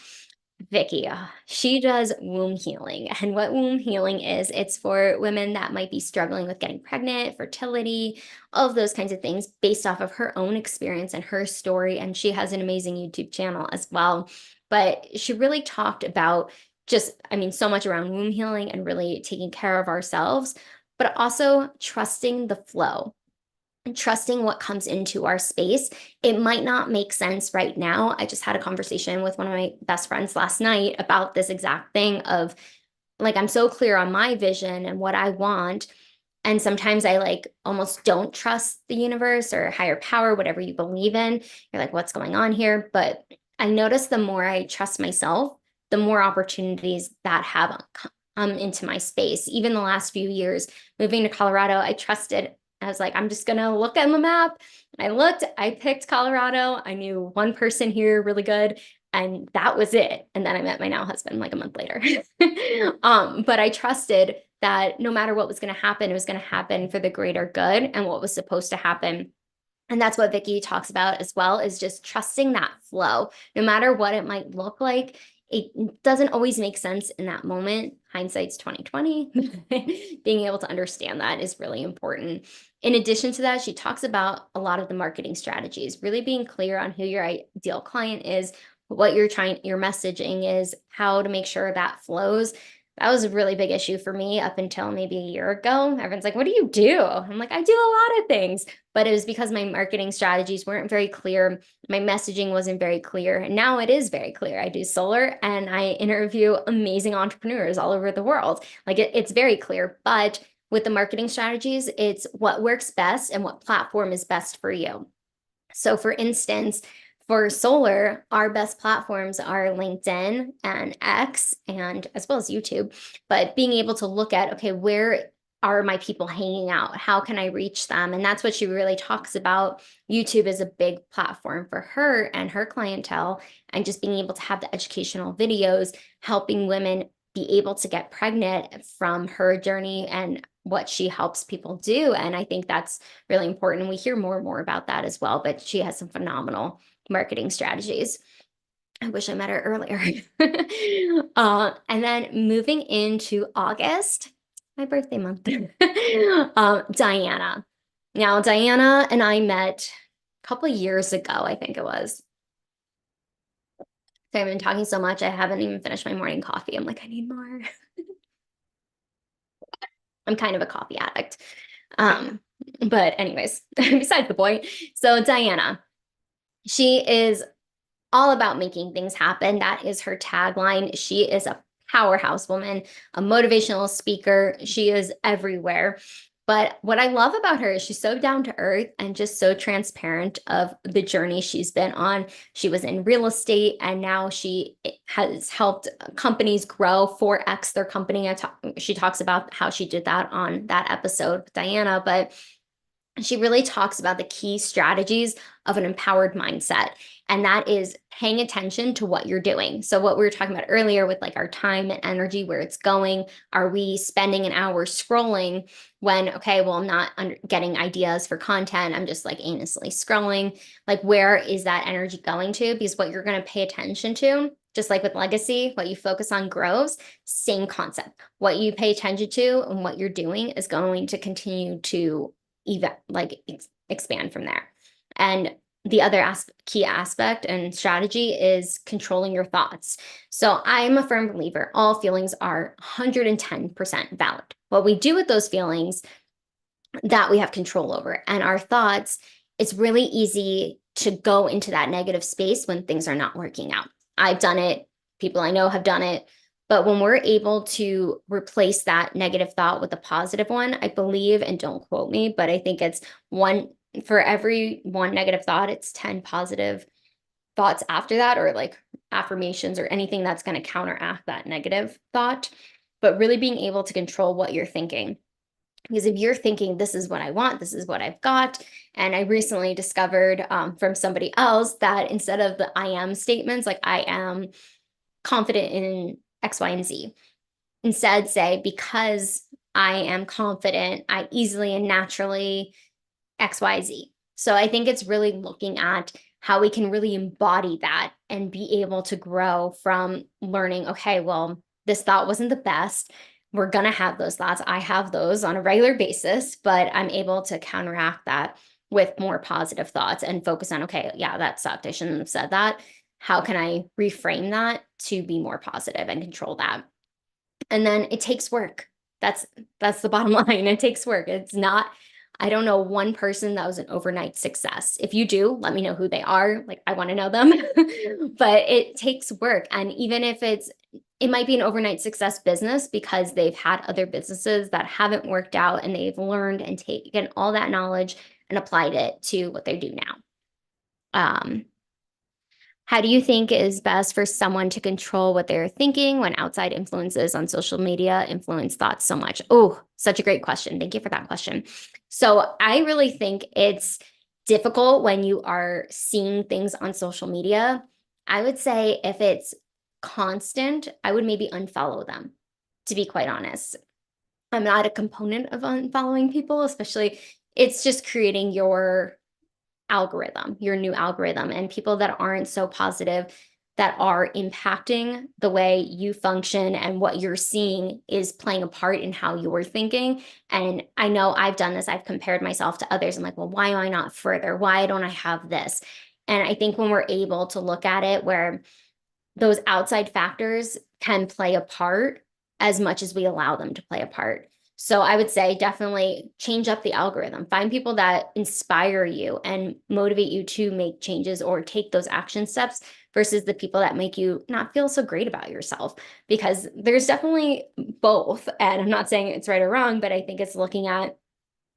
she does womb healing. And what womb healing is, it's for women that might be struggling with getting pregnant, fertility, all of those kinds of things based off of her own experience and her story. And she has an amazing YouTube channel as well. But she really talked about so much around womb healing and really taking care of ourselves, but also trusting the flow. Trusting what comes into our space. It might not make sense right now. I just had a conversation with one of my best friends last night about this exact thing of like, I'm so clear on my vision and what I want. And sometimes I like almost don't trust the universe or higher power, whatever you believe in. You're like, what's going on here? But I notice the more I trust myself, the more opportunities that have come into my space. Even the last few years, moving to Colorado, I was like, I'm just going to look at the map. I picked Colorado. I knew one person here really good, and that was it. And then I met my now husband like a month later. But I trusted that no matter what was going to happen, it was going to happen for the greater good and what was supposed to happen. And that's what Vicky talks about as well, is just trusting that flow, no matter what it might look like. It doesn't always make sense in that moment. Hindsight's 2020. Being able to understand that is really important. In addition to that, she talks about a lot of the marketing strategies, really being clear on who your ideal client is, what your messaging is, how to make sure that flows. That was a really big issue for me up until maybe a year ago. Everyone's like, what do you do? I'm like, I do a lot of things, but it was because my marketing strategies weren't very clear. My messaging wasn't very clear. And now it is very clear. I do solar and I interview amazing entrepreneurs all over the world. Like it's very clear, but with the marketing strategies, it's what works best and what platform is best for you. So for instance, for solar, our best platforms are LinkedIn and X, and as well as YouTube. But being able to look at, okay, where are my people hanging out? How can I reach them? And that's what she really talks about. YouTube is a big platform for her and her clientele, and just being able to have the educational videos, helping women be able to get pregnant from her journey and what she helps people do. And I think that's really important. We hear more and more about that as well, but she has some phenomenal marketing strategies. I wish I met her earlier. And then moving into August, my birthday month, Diana. Now, Diana and I met a couple of years ago, I think it was. So I've been talking so much, I haven't even finished my morning coffee. I'm like, I need more. I'm kind of a coffee addict. But anyways, besides the point. So Diana, she is all about making things happen. That is her tagline. She is a powerhouse woman, a motivational speaker. She is everywhere. But what I love about her is she's so down to earth and just so transparent of the journey she's been on. She was in real estate and now she has helped companies grow 4x their company. She talks about how she did that on that episode with Diana, but she really talks about the key strategies of an empowered mindset. And that is paying attention to what you're doing. So what we were talking about earlier with like our time and energy, where it's going, are we spending an hour scrolling when, okay, well, I'm not getting ideas for content. I'm just like aimlessly scrolling. Like, where is that energy going to? Because what you're going to pay attention to, just like with legacy, what you focus on grows, same concept. What you pay attention to and what you're doing is going to continue to expand from there. And the other key aspect and strategy is controlling your thoughts. So I'm a firm believer all feelings are 110% valid. What we do with those feelings, that we have control over. And our thoughts, it's really easy to go into that negative space when things are not working out. I've done it. People I know have done it. But when we're able to replace that negative thought with a positive one, I believe, and don't quote me, but I think it's one for every one negative thought, it's 10 positive thoughts after that, or like affirmations or anything that's going to counteract that negative thought. But really being able to control what you're thinking. Because if you're thinking, this is what I want, this is what I've got. And I recently discovered from somebody else that instead of the I am statements, like I am confident in X, Y, and Z, instead say, because I am confident, I easily and naturally X, Y, Z. So I think it's really looking at how we can really embody that and be able to grow from learning, okay, well, this thought wasn't the best. We're going to have those thoughts. I have those on a regular basis, but I'm able to counteract that with more positive thoughts and focus on, okay, yeah, that sucked. I shouldn't have said that. How can I reframe that to be more positive and control that? And then it takes work. That's the bottom line. It takes work. It's not, I don't know one person that was an overnight success. If you do, let me know who they are. Like, I want to know them. But it takes work. And even if it might be an overnight success business because they've had other businesses that haven't worked out and they've learned and taken all that knowledge and applied it to what they do now. How do you think is best for someone to control what they're thinking when outside influences on social media influence thoughts so much? Oh, such a great question. Thank you for that question. So I really think it's difficult when you are seeing things on social media. I would say if it's constant, I would maybe unfollow them, to be quite honest. I'm not a component of unfollowing people, especially it's just creating your algorithm, your new algorithm, and people that aren't so positive, that are impacting the way you function and what you're seeing is playing a part in how you're thinking. And I know I've done this. I've compared myself to others. I'm like, well, why am I not further? Why don't I have this? And I think when we're able to look at it where those outside factors can play a part as much as we allow them to play a part. So I would say definitely change up the algorithm. Find people that inspire you and motivate you to make changes or take those action steps versus the people that make you not feel so great about yourself. Because there's definitely both. And I'm not saying it's right or wrong, but I think it's looking at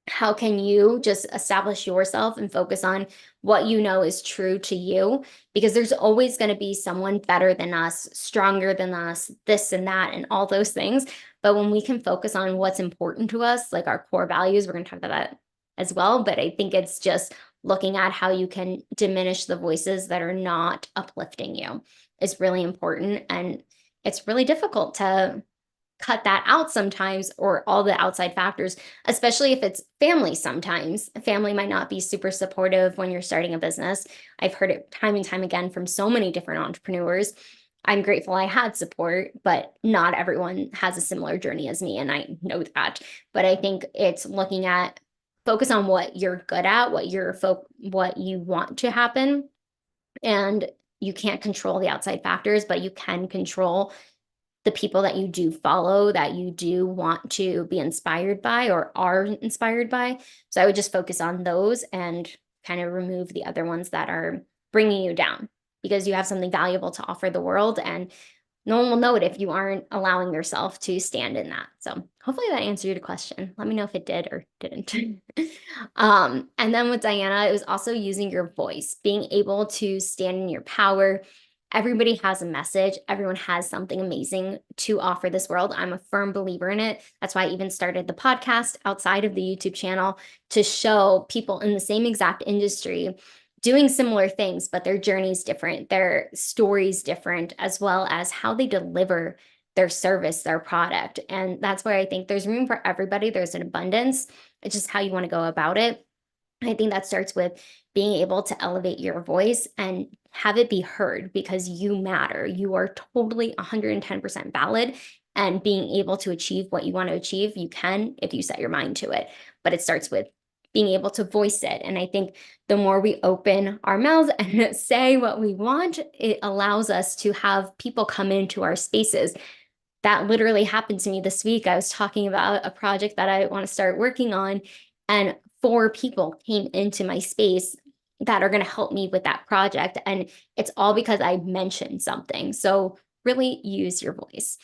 how can you just establish yourself and focus on what you know is true to you? Because there's always going to be someone better than us, stronger than us, this and that, and all those things. But when we can focus on what's important to us, like our core values, we're going to talk about that as well. But I think it's just looking at how you can diminish the voices that are not uplifting you is really important. And it's really difficult to cut that out sometimes, or all the outside factors, especially if it's family. Sometimes family might not be super supportive when you're starting a business. I've heard it time and time again from so many different entrepreneurs. I'm grateful I had support, but not everyone has a similar journey as me, and I know that. But I think it's looking at focus on what you're good at, what you want to happen, and you can't control the outside factors, but you can control the people that you do follow, that you do want to be inspired by or are inspired by. So I would just focus on those and kind of remove the other ones that are bringing you down, because you have something valuable to offer the world, and no one will know it if you aren't allowing yourself to stand in that. So hopefully that answered your question. Let me know if it did or didn't. And then with Diana, it was also using your voice, being able to stand in your power everybody has a message. Everyone has something amazing to offer this world. I'm a firm believer in it. That's why I even started the podcast outside of the YouTube channel to show people in the same exact industry doing similar things, but their journey's different, their story's different, as well as how they deliver their service, their product. And that's where I think there's room for everybody. There's an abundance. It's just how you want to go about it. I think that starts with being able to elevate your voice and have it be heard, because you matter. You are totally 110% valid, and being able to achieve what you want to achieve, you can if you set your mind to it. But it starts with being able to voice it. And I think the more we open our mouths and say what we want, it allows us to have people come into our spaces. That literally happened to me this week. I was talking about a project that I want to start working on, and 4 people came into my space that are going to help me with that project. And it's all because I mentioned something. So really use your voice.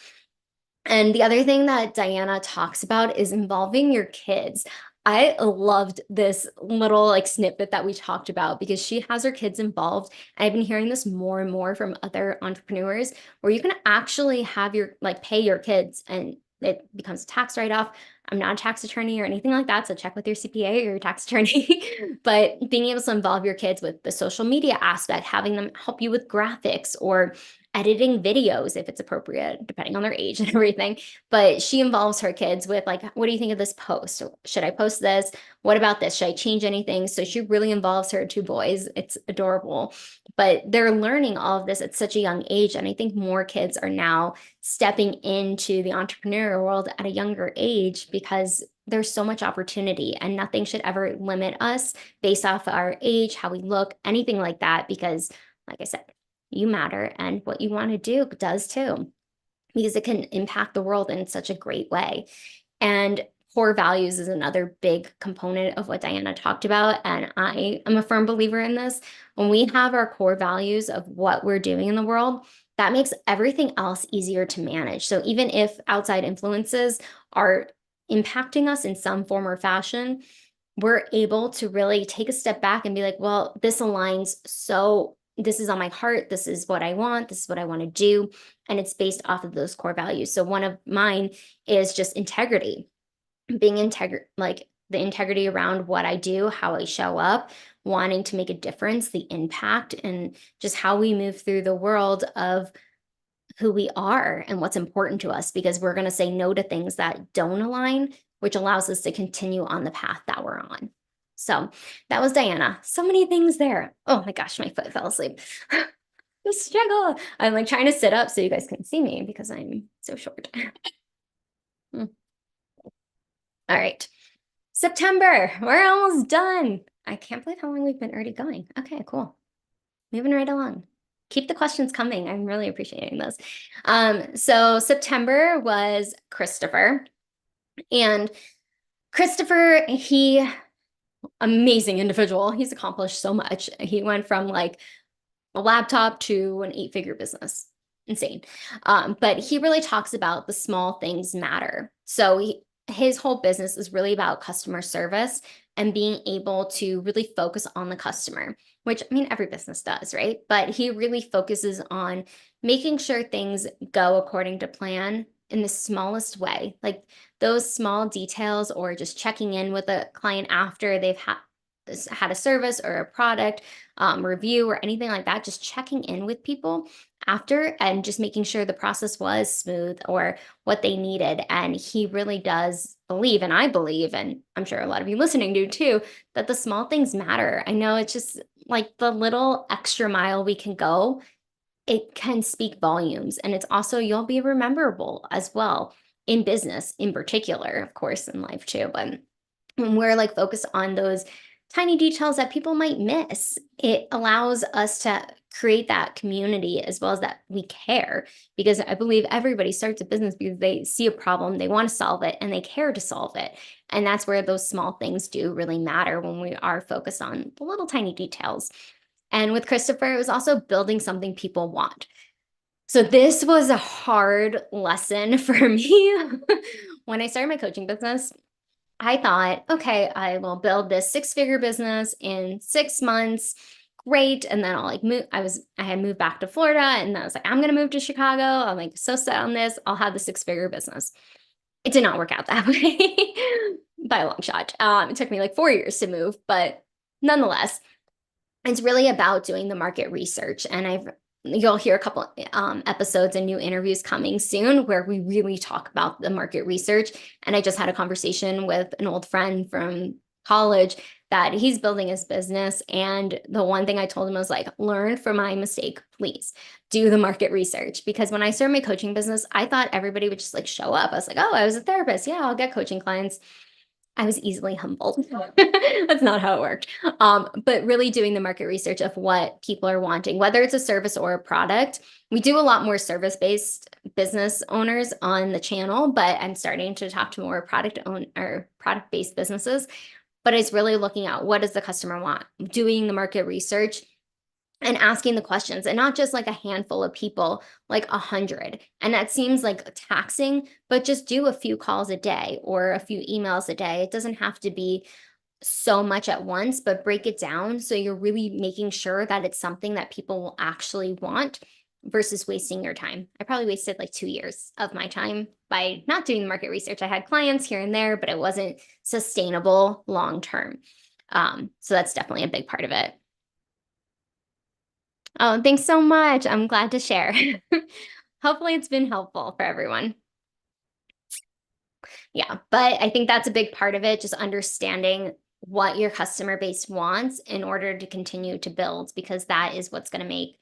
And the other thing that Diana talks about is involving your kids. I loved this little like snippet that we talked about, because she has her kids involved. I've been hearing this more and more from other entrepreneurs, where you can actually have your pay your kids and it becomes a tax write-off. I'm not a tax attorney or anything like that, so check with your CPA or your tax attorney. But being able to involve your kids with the social media aspect, having them help you with graphics or editing videos if it's appropriate, depending on their age and everything. But she involves her kids with like, what do you think of this post? Should I post this? What about this? Should I change anything? So she really involves her 2 boys. It's adorable. But they're learning all of this at such a young age. And I think more kids are now stepping into the entrepreneurial world at a younger age, because there's so much opportunity, and nothing should ever limit us based off our age, how we look, anything like that. Because like I said, you matter, and what you want to do does too, because it can impact the world in such a great way. And core values is another big component of what Diana talked about. And I am a firm believer in this. When we have our core values of what we're doing in the world, that makes everything else easier to manage. So even if outside influences are impacting us in some form or fashion, we're able to really take a step back and be like, well, this aligns. So this is on my heart. This is what I want. This is what I want to do. And it's based off of those core values. So one of mine is just integrity, being like the integrity around what I do, how I show up, wanting to make a difference, the impact, and just how we move through the world of who we are and what's important to us, because we're going to say no to things that don't align, which allows us to continue on the path that we're on. So that was Diana. So many things there. Oh my gosh, my foot fell asleep. The struggle. I'm like trying to sit up so you guys can see me because I'm so short. All right. September. We're almost done. I can't believe how long we've been already going. Okay, cool. Moving right along. Keep the questions coming. I'm really appreciating those. So September was Christopher. And Christopher, amazing individual. He's accomplished so much. He went from like a laptop to an 8-figure business. Insane. But he really talks about the small things matter. So his whole business is really about customer service and being able to really focus on the customer, which I mean, every business does, right? But he really focuses on making sure things go according to plan in the smallest way, like those small details, or just checking in with a client after they've had a service or a product review or anything like that, just checking in with people after and just making sure the process was smooth or what they needed. And he really does believe, and I believe, and I'm sure a lot of you listening do too, that the small things matter. I know it's just like the little extra mile we can go, it can speak volumes. And it's also, you'll be rememberable as well in business in particular, of course, in life too. But when we're like focused on those tiny details that people might miss, it allows us to create that community as well as that we care, because I believe everybody starts a business because they see a problem, they want to solve it, and they care to solve it. And that's where those small things do really matter, when we are focused on the little tiny details. And with Christopher, it was also building something people want. So this was a hard lesson for me. When I started my coaching business, I thought, okay, I will build this 6-figure business in 6 months great. And then I'll like move. I had moved back to Florida, and I was like, I'm going to move to Chicago. I'm like so set on this. I'll have the 6-figure business. It did not work out that way by a long shot. It took me like 4 years to move, but nonetheless, it's really about doing the market research. And you'll hear a couple episodes and new interviews coming soon where we really talk about the market research. And I just had a conversation with an old friend from college that he's building his business. And the one thing I told him was like, learn from my mistake, please do the market research. Because when I started my coaching business, I thought everybody would just like show up. I was like, oh, I was a therapist. Yeah, I'll get coaching clients. I was easily humbled. That's not how it worked. But really doing the market research of what people are wanting, whether it's a service or a product. We do a lot more service-based business owners on the channel, but I'm starting to talk to more product-based businesses. But it's really looking at what does the customer want, doing the market research and asking the questions, and not just like a handful of people, like 100. And that seems like taxing, but just do a few calls a day or a few emails a day. It doesn't have to be so much at once, but break it down so you're really making sure that it's something that people will actually want versus wasting your time. I probably wasted like 2 years of my time by not doing the market research. I had clients here and there, but it wasn't sustainable long term. So that's definitely a big part of it. Oh, thanks so much. I'm glad to share. Hopefully it's been helpful for everyone. Yeah, but I think that's a big part of it, just understanding what your customer base wants in order to continue to build, because that is what's going to make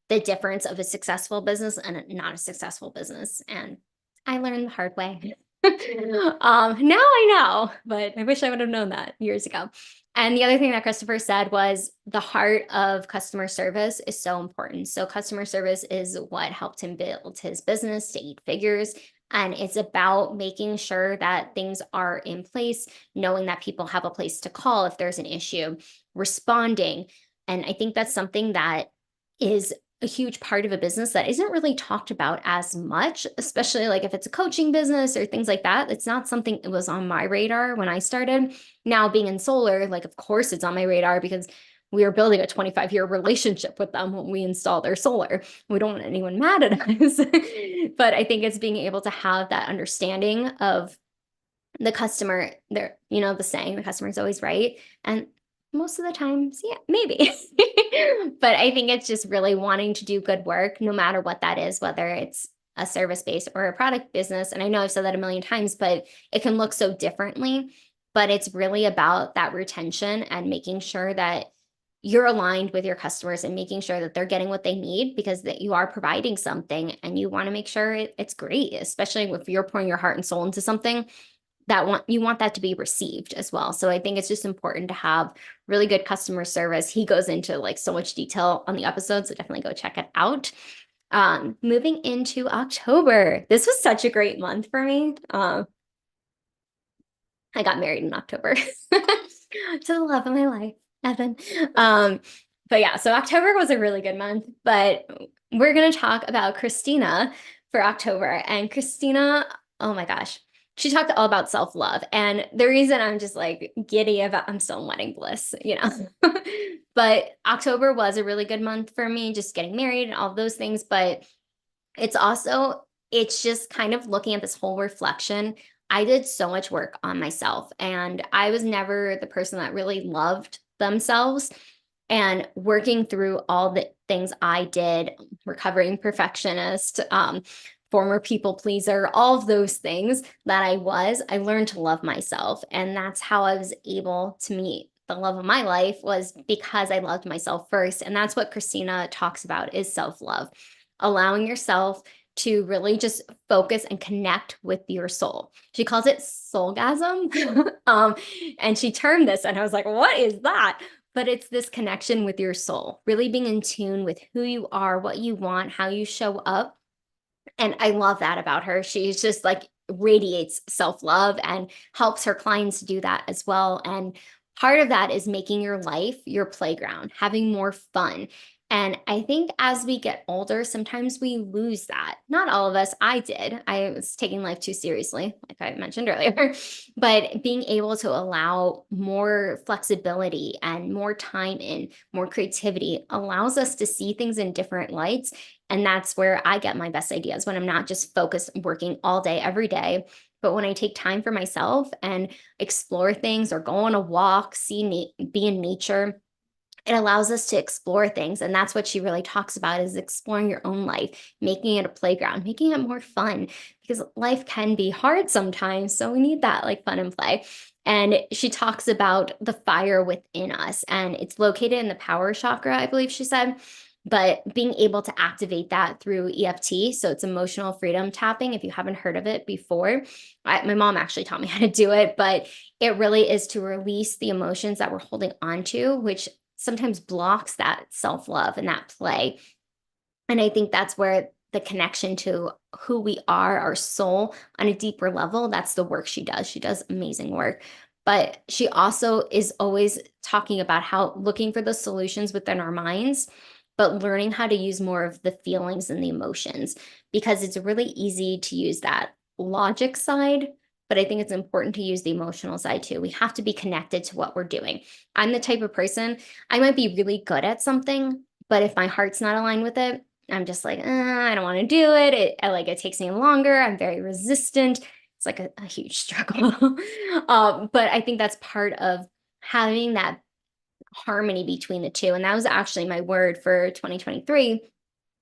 the difference of a successful business and not a successful business. And I learned the hard way. Now I know, but I wish I would have known that years ago. And the other thing that Christopher said was the heart of customer service is so important. So customer service is what helped him build his business to 8 figures. And it's about making sure that things are in place, knowing that people have a place to call if there's an issue, responding. And I think that's something that is a huge part of a business that isn't really talked about as much, especially like if it's a coaching business or things like that. It's not something that was on my radar when I started. Now being in solar, like of course it's on my radar because we are building a 25-year relationship with them when we install their solar. We don't want anyone mad at us. But I think it's being able to have that understanding of the customer, the saying, the customer is always right. And most of the times, yeah, maybe. But I think it's just really wanting to do good work, no matter what that is, whether it's a service-based or a product business. And I know I've said that a million times, but it can look so differently. But it's really about that retention and making sure that you're aligned with your customers and making sure that they're getting what they need, because that you are providing something and you want to make sure it's great, especially if you're pouring your heart and soul into something you want that to be received as well. So I think it's just important to have really good customer service. He goes into like so much detail on the episode, so definitely go check it out. Moving into October, this was such a great month for me. I got married in October to the love of my life, Evan. But yeah, so October was a really good month, but we're going to talk about Christina for October. And Christina, oh my gosh, she talked all about self-love. And the reason I'm just like giddy about, I'm still in wedding bliss, but October was a really good month for me, just getting married and all those things. But it's just kind of looking at this whole reflection. I did so much work on myself, and I was never the person that really loved themselves. And working through all the things I did, recovering perfectionist, former people pleaser, all of those things that I learned to love myself. And that's how I was able to meet the love of my life, was because I loved myself first. And that's what Christina talks about, is self-love, allowing yourself to really just focus and connect with your soul. She calls it soulgasm. And she termed this, and I was like, what is that? But it's this connection with your soul, really being in tune with who you are, what you want, how you show up. And I love that about her. She's just like radiates self-love and helps her clients do that as well. And part of that is making your life your playground, having more fun. And I think as we get older, sometimes we lose that. Not all of us. I did. I was taking life too seriously, like I mentioned earlier. But being able to allow more flexibility and more time and more creativity allows us to see things in different lights. And that's where I get my best ideas, when I'm not just focused working all day, every day, but when I take time for myself and explore things or go on a walk, be in nature. It allows us to explore things. And that's what she really talks about, is exploring your own life, making it a playground, making it more fun, because life can be hard sometimes. So we need that like fun and play. And she talks about the fire within us, and it's located in the power chakra, I believe she said. But being able to activate that through EFT, so it's emotional freedom tapping. If you haven't heard of it before, my mom actually taught me how to do it, but it really is to release the emotions that we're holding on to, which sometimes blocks that self-love and that play. And I think that's where the connection to who we are, our soul on a deeper level, that's the work she does. She does amazing work. But she also is always talking about how looking for the solutions within our minds, but learning how to use more of the feelings and the emotions, because it's really easy to use that logic side. But I think it's important to use the emotional side too. We have to be connected to what we're doing. I'm the type of person, I might be really good at something, but if my heart's not aligned with it, I'm just like, I don't want to do it. It takes me longer. I'm very resistant. It's like a huge struggle. But I think that's part of having that harmony between the two. And that was actually my word for 2023,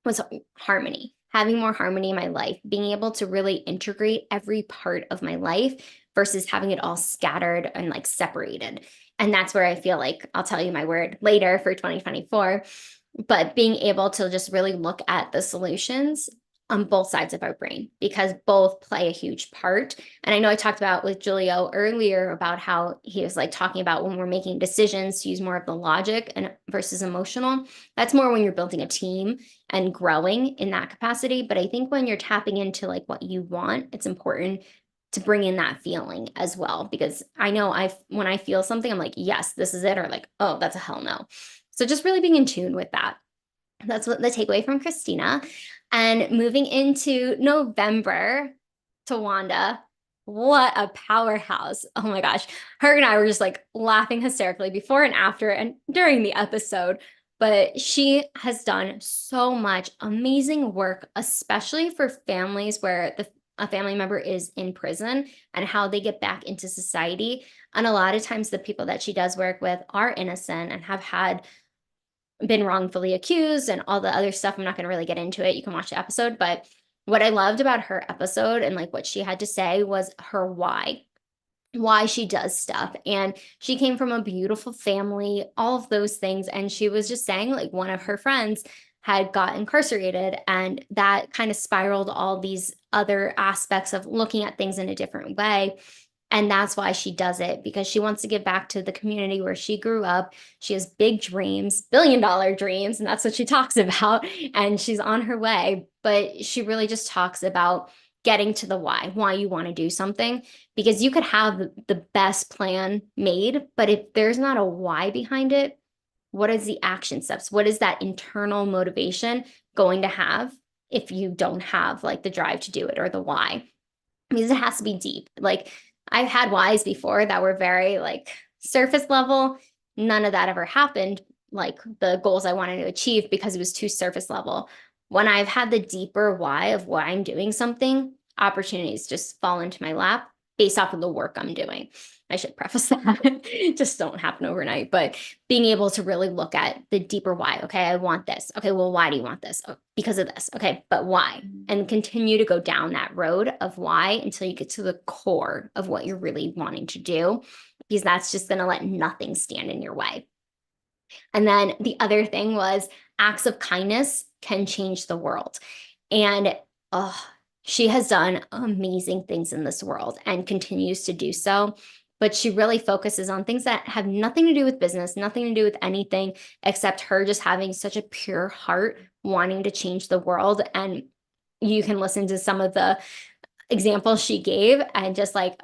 was harmony, having more harmony in my life, being able to really integrate every part of my life versus having it all scattered and like separated. And that's where I feel like I'll tell you my word later for 2024, but being able to just really look at the solutions on both sides of our brain, because both play a huge part. And I know I talked about with Julio earlier about how he was like talking about when we're making decisions to use more of the logic and versus emotional. That's more when you're building a team and growing in that capacity. But I think when you're tapping into like what you want, it's important to bring in that feeling as well, because I know when I feel something, I'm like, yes, this is it, or like, oh, that's a hell no. So just really being in tune with that. That's what the takeaway from Christina. And moving into November, Tawanda, what a powerhouse. Oh my gosh. Her and I were just like laughing hysterically before and after and during the episode. But she has done so much amazing work, especially for families where a family member is in prison and how they get back into society. And a lot of times the people that she does work with are innocent and have been wrongfully accused and all the other stuff. I'm not going to really get into it. You can watch the episode. But what I loved about her episode and like what she had to say was her why she does stuff. And she came from a beautiful family, all of those things. And she was just saying like one of her friends had got incarcerated, and that kind of spiraled all these other aspects of looking at things in a different way. And that's why she does it, because she wants to give back to the community where she grew up. She has big dreams, billion-dollar dreams, and that's what she talks about. And she's on her way. But she really just talks about getting to the why you want to do something, because you could have the best plan made, but if there's not a why behind it, what is the action steps? What is that internal motivation going to have if you don't have like the drive to do it or the why? Because it has to be deep. Like I've had whys before that were very like surface level. None of that ever happened, like the goals I wanted to achieve, because it was too surface level. When I've had the deeper why of why I'm doing something, opportunities just fall into my lap based off of the work I'm doing. I should preface that. Just don't happen overnight, but being able to really look at the deeper why. Okay, I want this. Okay, well, why do you want this? Oh, because of this. Okay, but why? And continue to go down that road of why until you get to the core of what you're really wanting to do, because that's just going to let nothing stand in your way. And then the other thing was acts of kindness can change the world. And she has done amazing things in this world and continues to do so. But she really focuses on things that have nothing to do with business, nothing to do with anything except her just having such a pure heart, wanting to change the world. And you can listen to some of the examples she gave and just like,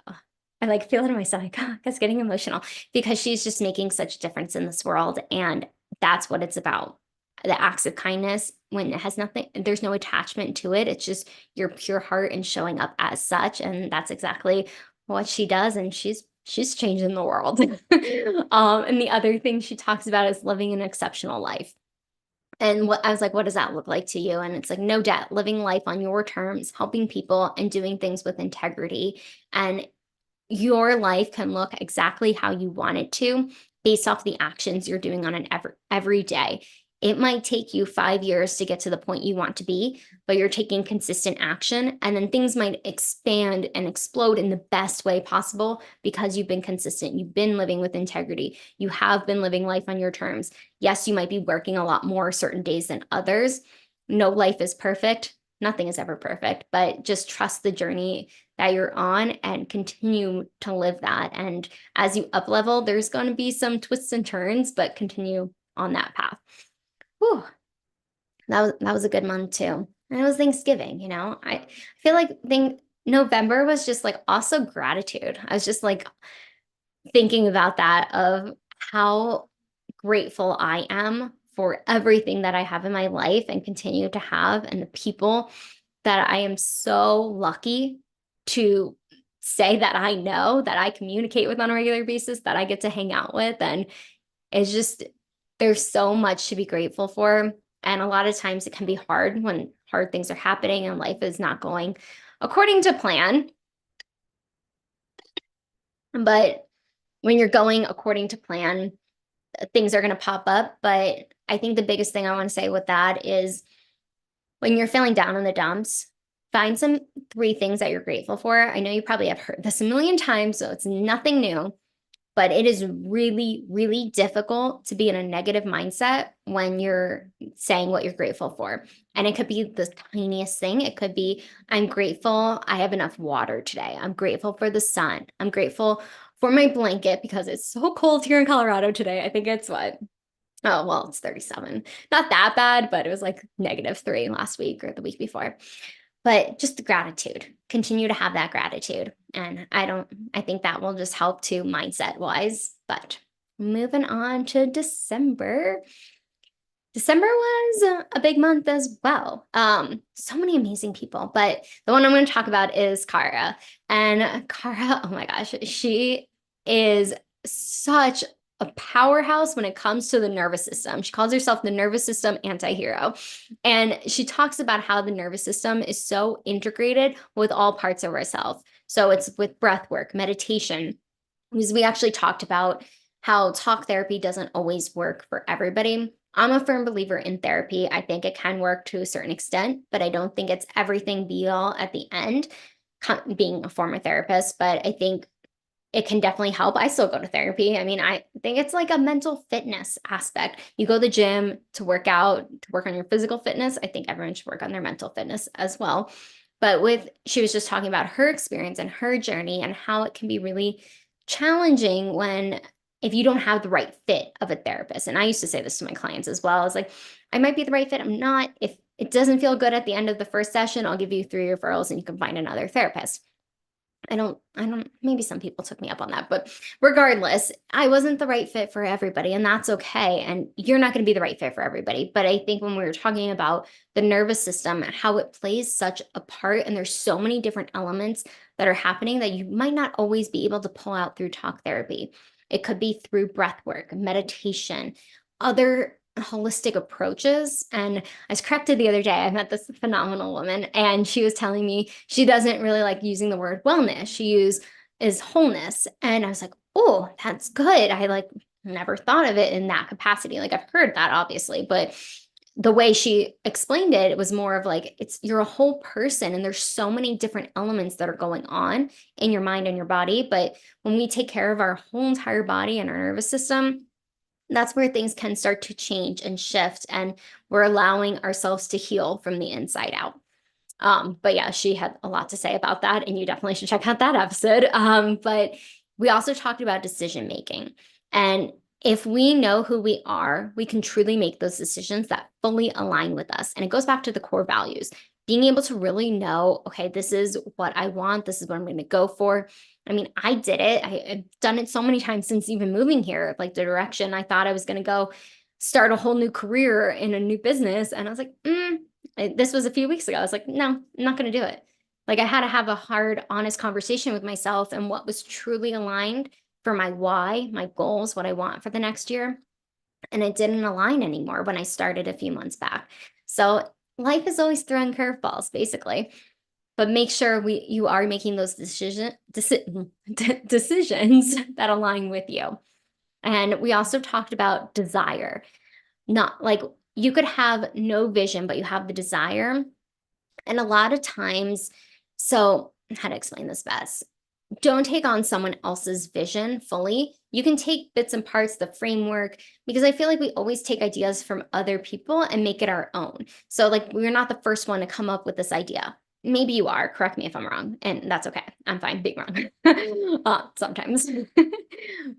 I like feel it in my stomach. It's getting emotional, because she's just making such a difference in this world. And that's what it's about. the acts of kindness, when it has nothing, there's no attachment to it. It's just your pure heart and showing up as such. And that's exactly what she does. And she's changing the world. And the other thing she talks about is living an exceptional life. And what I was like, what does that look like to you? And it's like, no debt, living life on your terms, helping people and doing things with integrity. And your life can look exactly how you want it to based off the actions you're doing on an every day. It might take you 5 years to get to the point you want to be, but you're taking consistent action, and then things might expand and explode in the best way possible because you've been consistent. You've been living with integrity. You have been living life on your terms. Yes, you might be working a lot more certain days than others. No life is perfect. Nothing is ever perfect, but just trust the journey that you're on and continue to live that. And as you up level, there's going to be some twists and turns, but continue on that path. Whew. That was a good month too. And it was Thanksgiving, you know. I feel like November was just like also gratitude. I was just like thinking about that, of how grateful I am for everything that I have in my life and continue to have, and the people that I am so lucky to say that I know, that I communicate with on a regular basis, that I get to hang out with. And it's just, there's so much to be grateful for. And a lot of times it can be hard when hard things are happening and life is not going according to plan. But when you're going according to plan, things are going to pop up. But I think the biggest thing I want to say with that is, when you're feeling down in the dumps, find some 3 things that you're grateful for. I know you probably have heard this a million times, so it's nothing new, but it is really, really difficult to be in a negative mindset when you're saying what you're grateful for. And it could be the tiniest thing. It could be, I'm grateful I have enough water today. I'm grateful for the sun. I'm grateful for my blanket because it's so cold here in Colorado today. I think it's what? Oh, well, it's 37. Not that bad, but it was like -3 last week or the week before. But just the gratitude, continue to have that gratitude. And I think that will just help too, mindset wise. But moving on to December. December was a big month as well. So many amazing people, but the one I'm going to talk about is Kara. And Kara, oh my gosh, she is such a powerhouse when it comes to the nervous system. She calls herself the nervous system anti-hero. And she talks about how the nervous system is so integrated with all parts of ourselves. So it's with breath work, meditation, because we actually talked about how talk therapy doesn't always work for everybody. I'm a firm believer in therapy. I think it can work to a certain extent, but I don't think it's everything be all at the end, being a former therapist. But I think it can definitely help. I still go to therapy. I mean, I think it's like a mental fitness aspect. You go to the gym to work out, to work on your physical fitness. I think everyone should work on their mental fitness as well. But she was just talking about her experience and her journey and how it can be really challenging if you don't have the right fit of a therapist. And I used to say this to my clients as well. I was like, I might be the right fit. I'm not. If it doesn't feel good at the end of the first session, I'll give you 3 referrals and you can find another therapist. I don't, maybe some people took me up on that, but regardless, I wasn't the right fit for everybody, and that's okay. And you're not going to be the right fit for everybody. But I think when we were talking about the nervous system and how it plays such a part, and there's so many different elements that are happening that you might not always be able to pull out through talk therapy. It could be through breath work, meditation, other holistic approaches. And I was corrected the other day. I met this phenomenal woman, and she was telling me she doesn't really like using the word wellness. She is wholeness. And I was like, oh, that's good. I like never thought of it in that capacity. Like, I've heard that obviously, but the way she explained it, it was more of like, you're a whole person, and there's so many different elements that are going on in your mind and your body. But when we take care of our whole entire body and our nervous system, that's where things can start to change and shift, and we're allowing ourselves to heal from the inside out. But yeah, she had a lot to say about that, and you definitely should check out that episode. But we also talked about decision making, and if we know who we are, we can truly make those decisions that fully align with us. And it goes back to the core values, being able to really know, okay, this is what I want. This is what I'm going to go for. I mean, I did it. I've done it so many times since even moving here, like the direction I thought I was going to go start a whole new career in a new business. And I was like, this was a few weeks ago. I was like, no, I'm not going to do it. Like I had to have a hard, honest conversation with myself and what was truly aligned for my why, my goals, what I want for the next year. And it didn't align anymore when I started a few months back. So life is always throwing curveballs, basically. But make sure you are making those decisions that align with you. And we also talked about desire. Not like you could have no vision, but you have the desire. And a lot of times, so how to explain this best? Don't take on someone else's vision fully. You can take bits and parts, the framework, because I feel like we always take ideas from other people and make it our own. So like we're not the first one to come up with this idea. Maybe you are, correct me if I'm wrong, and that's okay. I'm fine being wrong sometimes.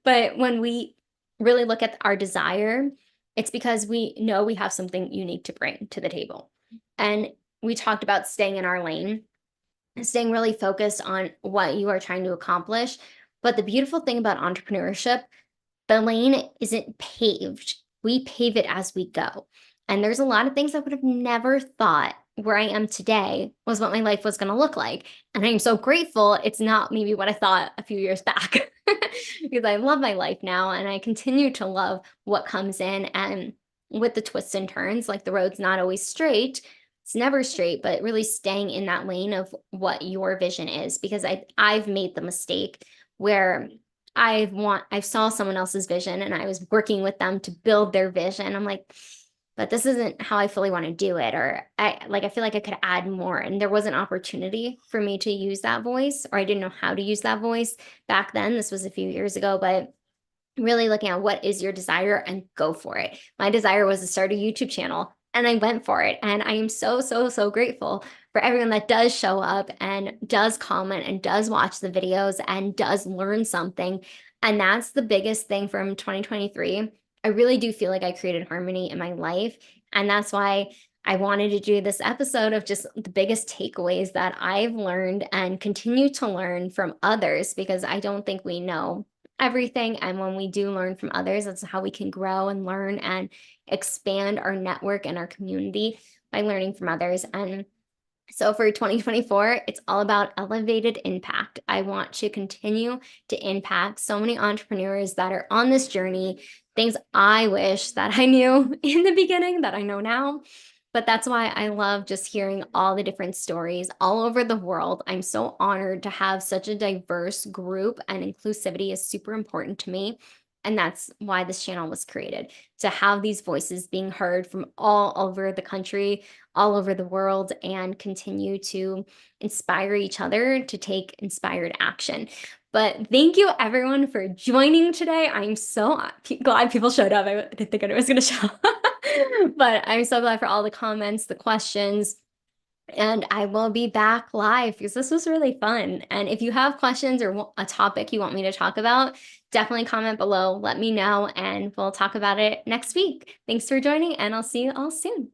But when we really look at our desire, it's because we know we have something unique to bring to the table. And we talked about staying in our lane, staying really focused on what you are trying to accomplish. But the beautiful thing about entrepreneurship, the lane isn't paved. We pave it as we go. And there's a lot of things I would have never thought where I am today was what my life was going to look like. And I'm so grateful it's not maybe what I thought a few years back because I love my life now and I continue to love what comes in. And with the twists and turns, like the road's not always straight. It's never straight, but really staying in that lane of what your vision is, because I've made the mistake where I saw someone else's vision and I was working with them to build their vision. I'm like, but this isn't how I fully want to do it. Or I feel like I could add more. And there was an opportunity for me to use that voice, or I didn't know how to use that voice back then. This was a few years ago, but really looking at what is your desire and go for it. My desire was to start a YouTube channel and I went for it. And I am so, so, so grateful for everyone that does show up and does comment and does watch the videos and does learn something. And that's the biggest thing from 2023. I really do feel like I created harmony in my life. And that's why I wanted to do this episode of just the biggest takeaways that I've learned and continue to learn from others, because I don't think we know everything. And when we do learn from others, that's how we can grow and learn and expand our network and our community, by learning from others. And so for 2024, it's all about elevated impact. I want to continue to impact so many entrepreneurs that are on this journey, things I wish that I knew in the beginning that I know now. But that's why I love just hearing all the different stories all over the world. I'm so honored to have such a diverse group, and inclusivity is super important to me. And that's why this channel was created, to have these voices being heard from all over the country, all over the world, and continue to inspire each other to take inspired action. But thank you everyone for joining today. I'm so glad people showed up. I didn't think anyone was going to show up. But I'm so glad for all the comments, the questions. And I will be back live because this was really fun. And if you have questions or a topic you want me to talk about, definitely comment below. Let me know and we'll talk about it next week. Thanks for joining, and I'll see you all soon.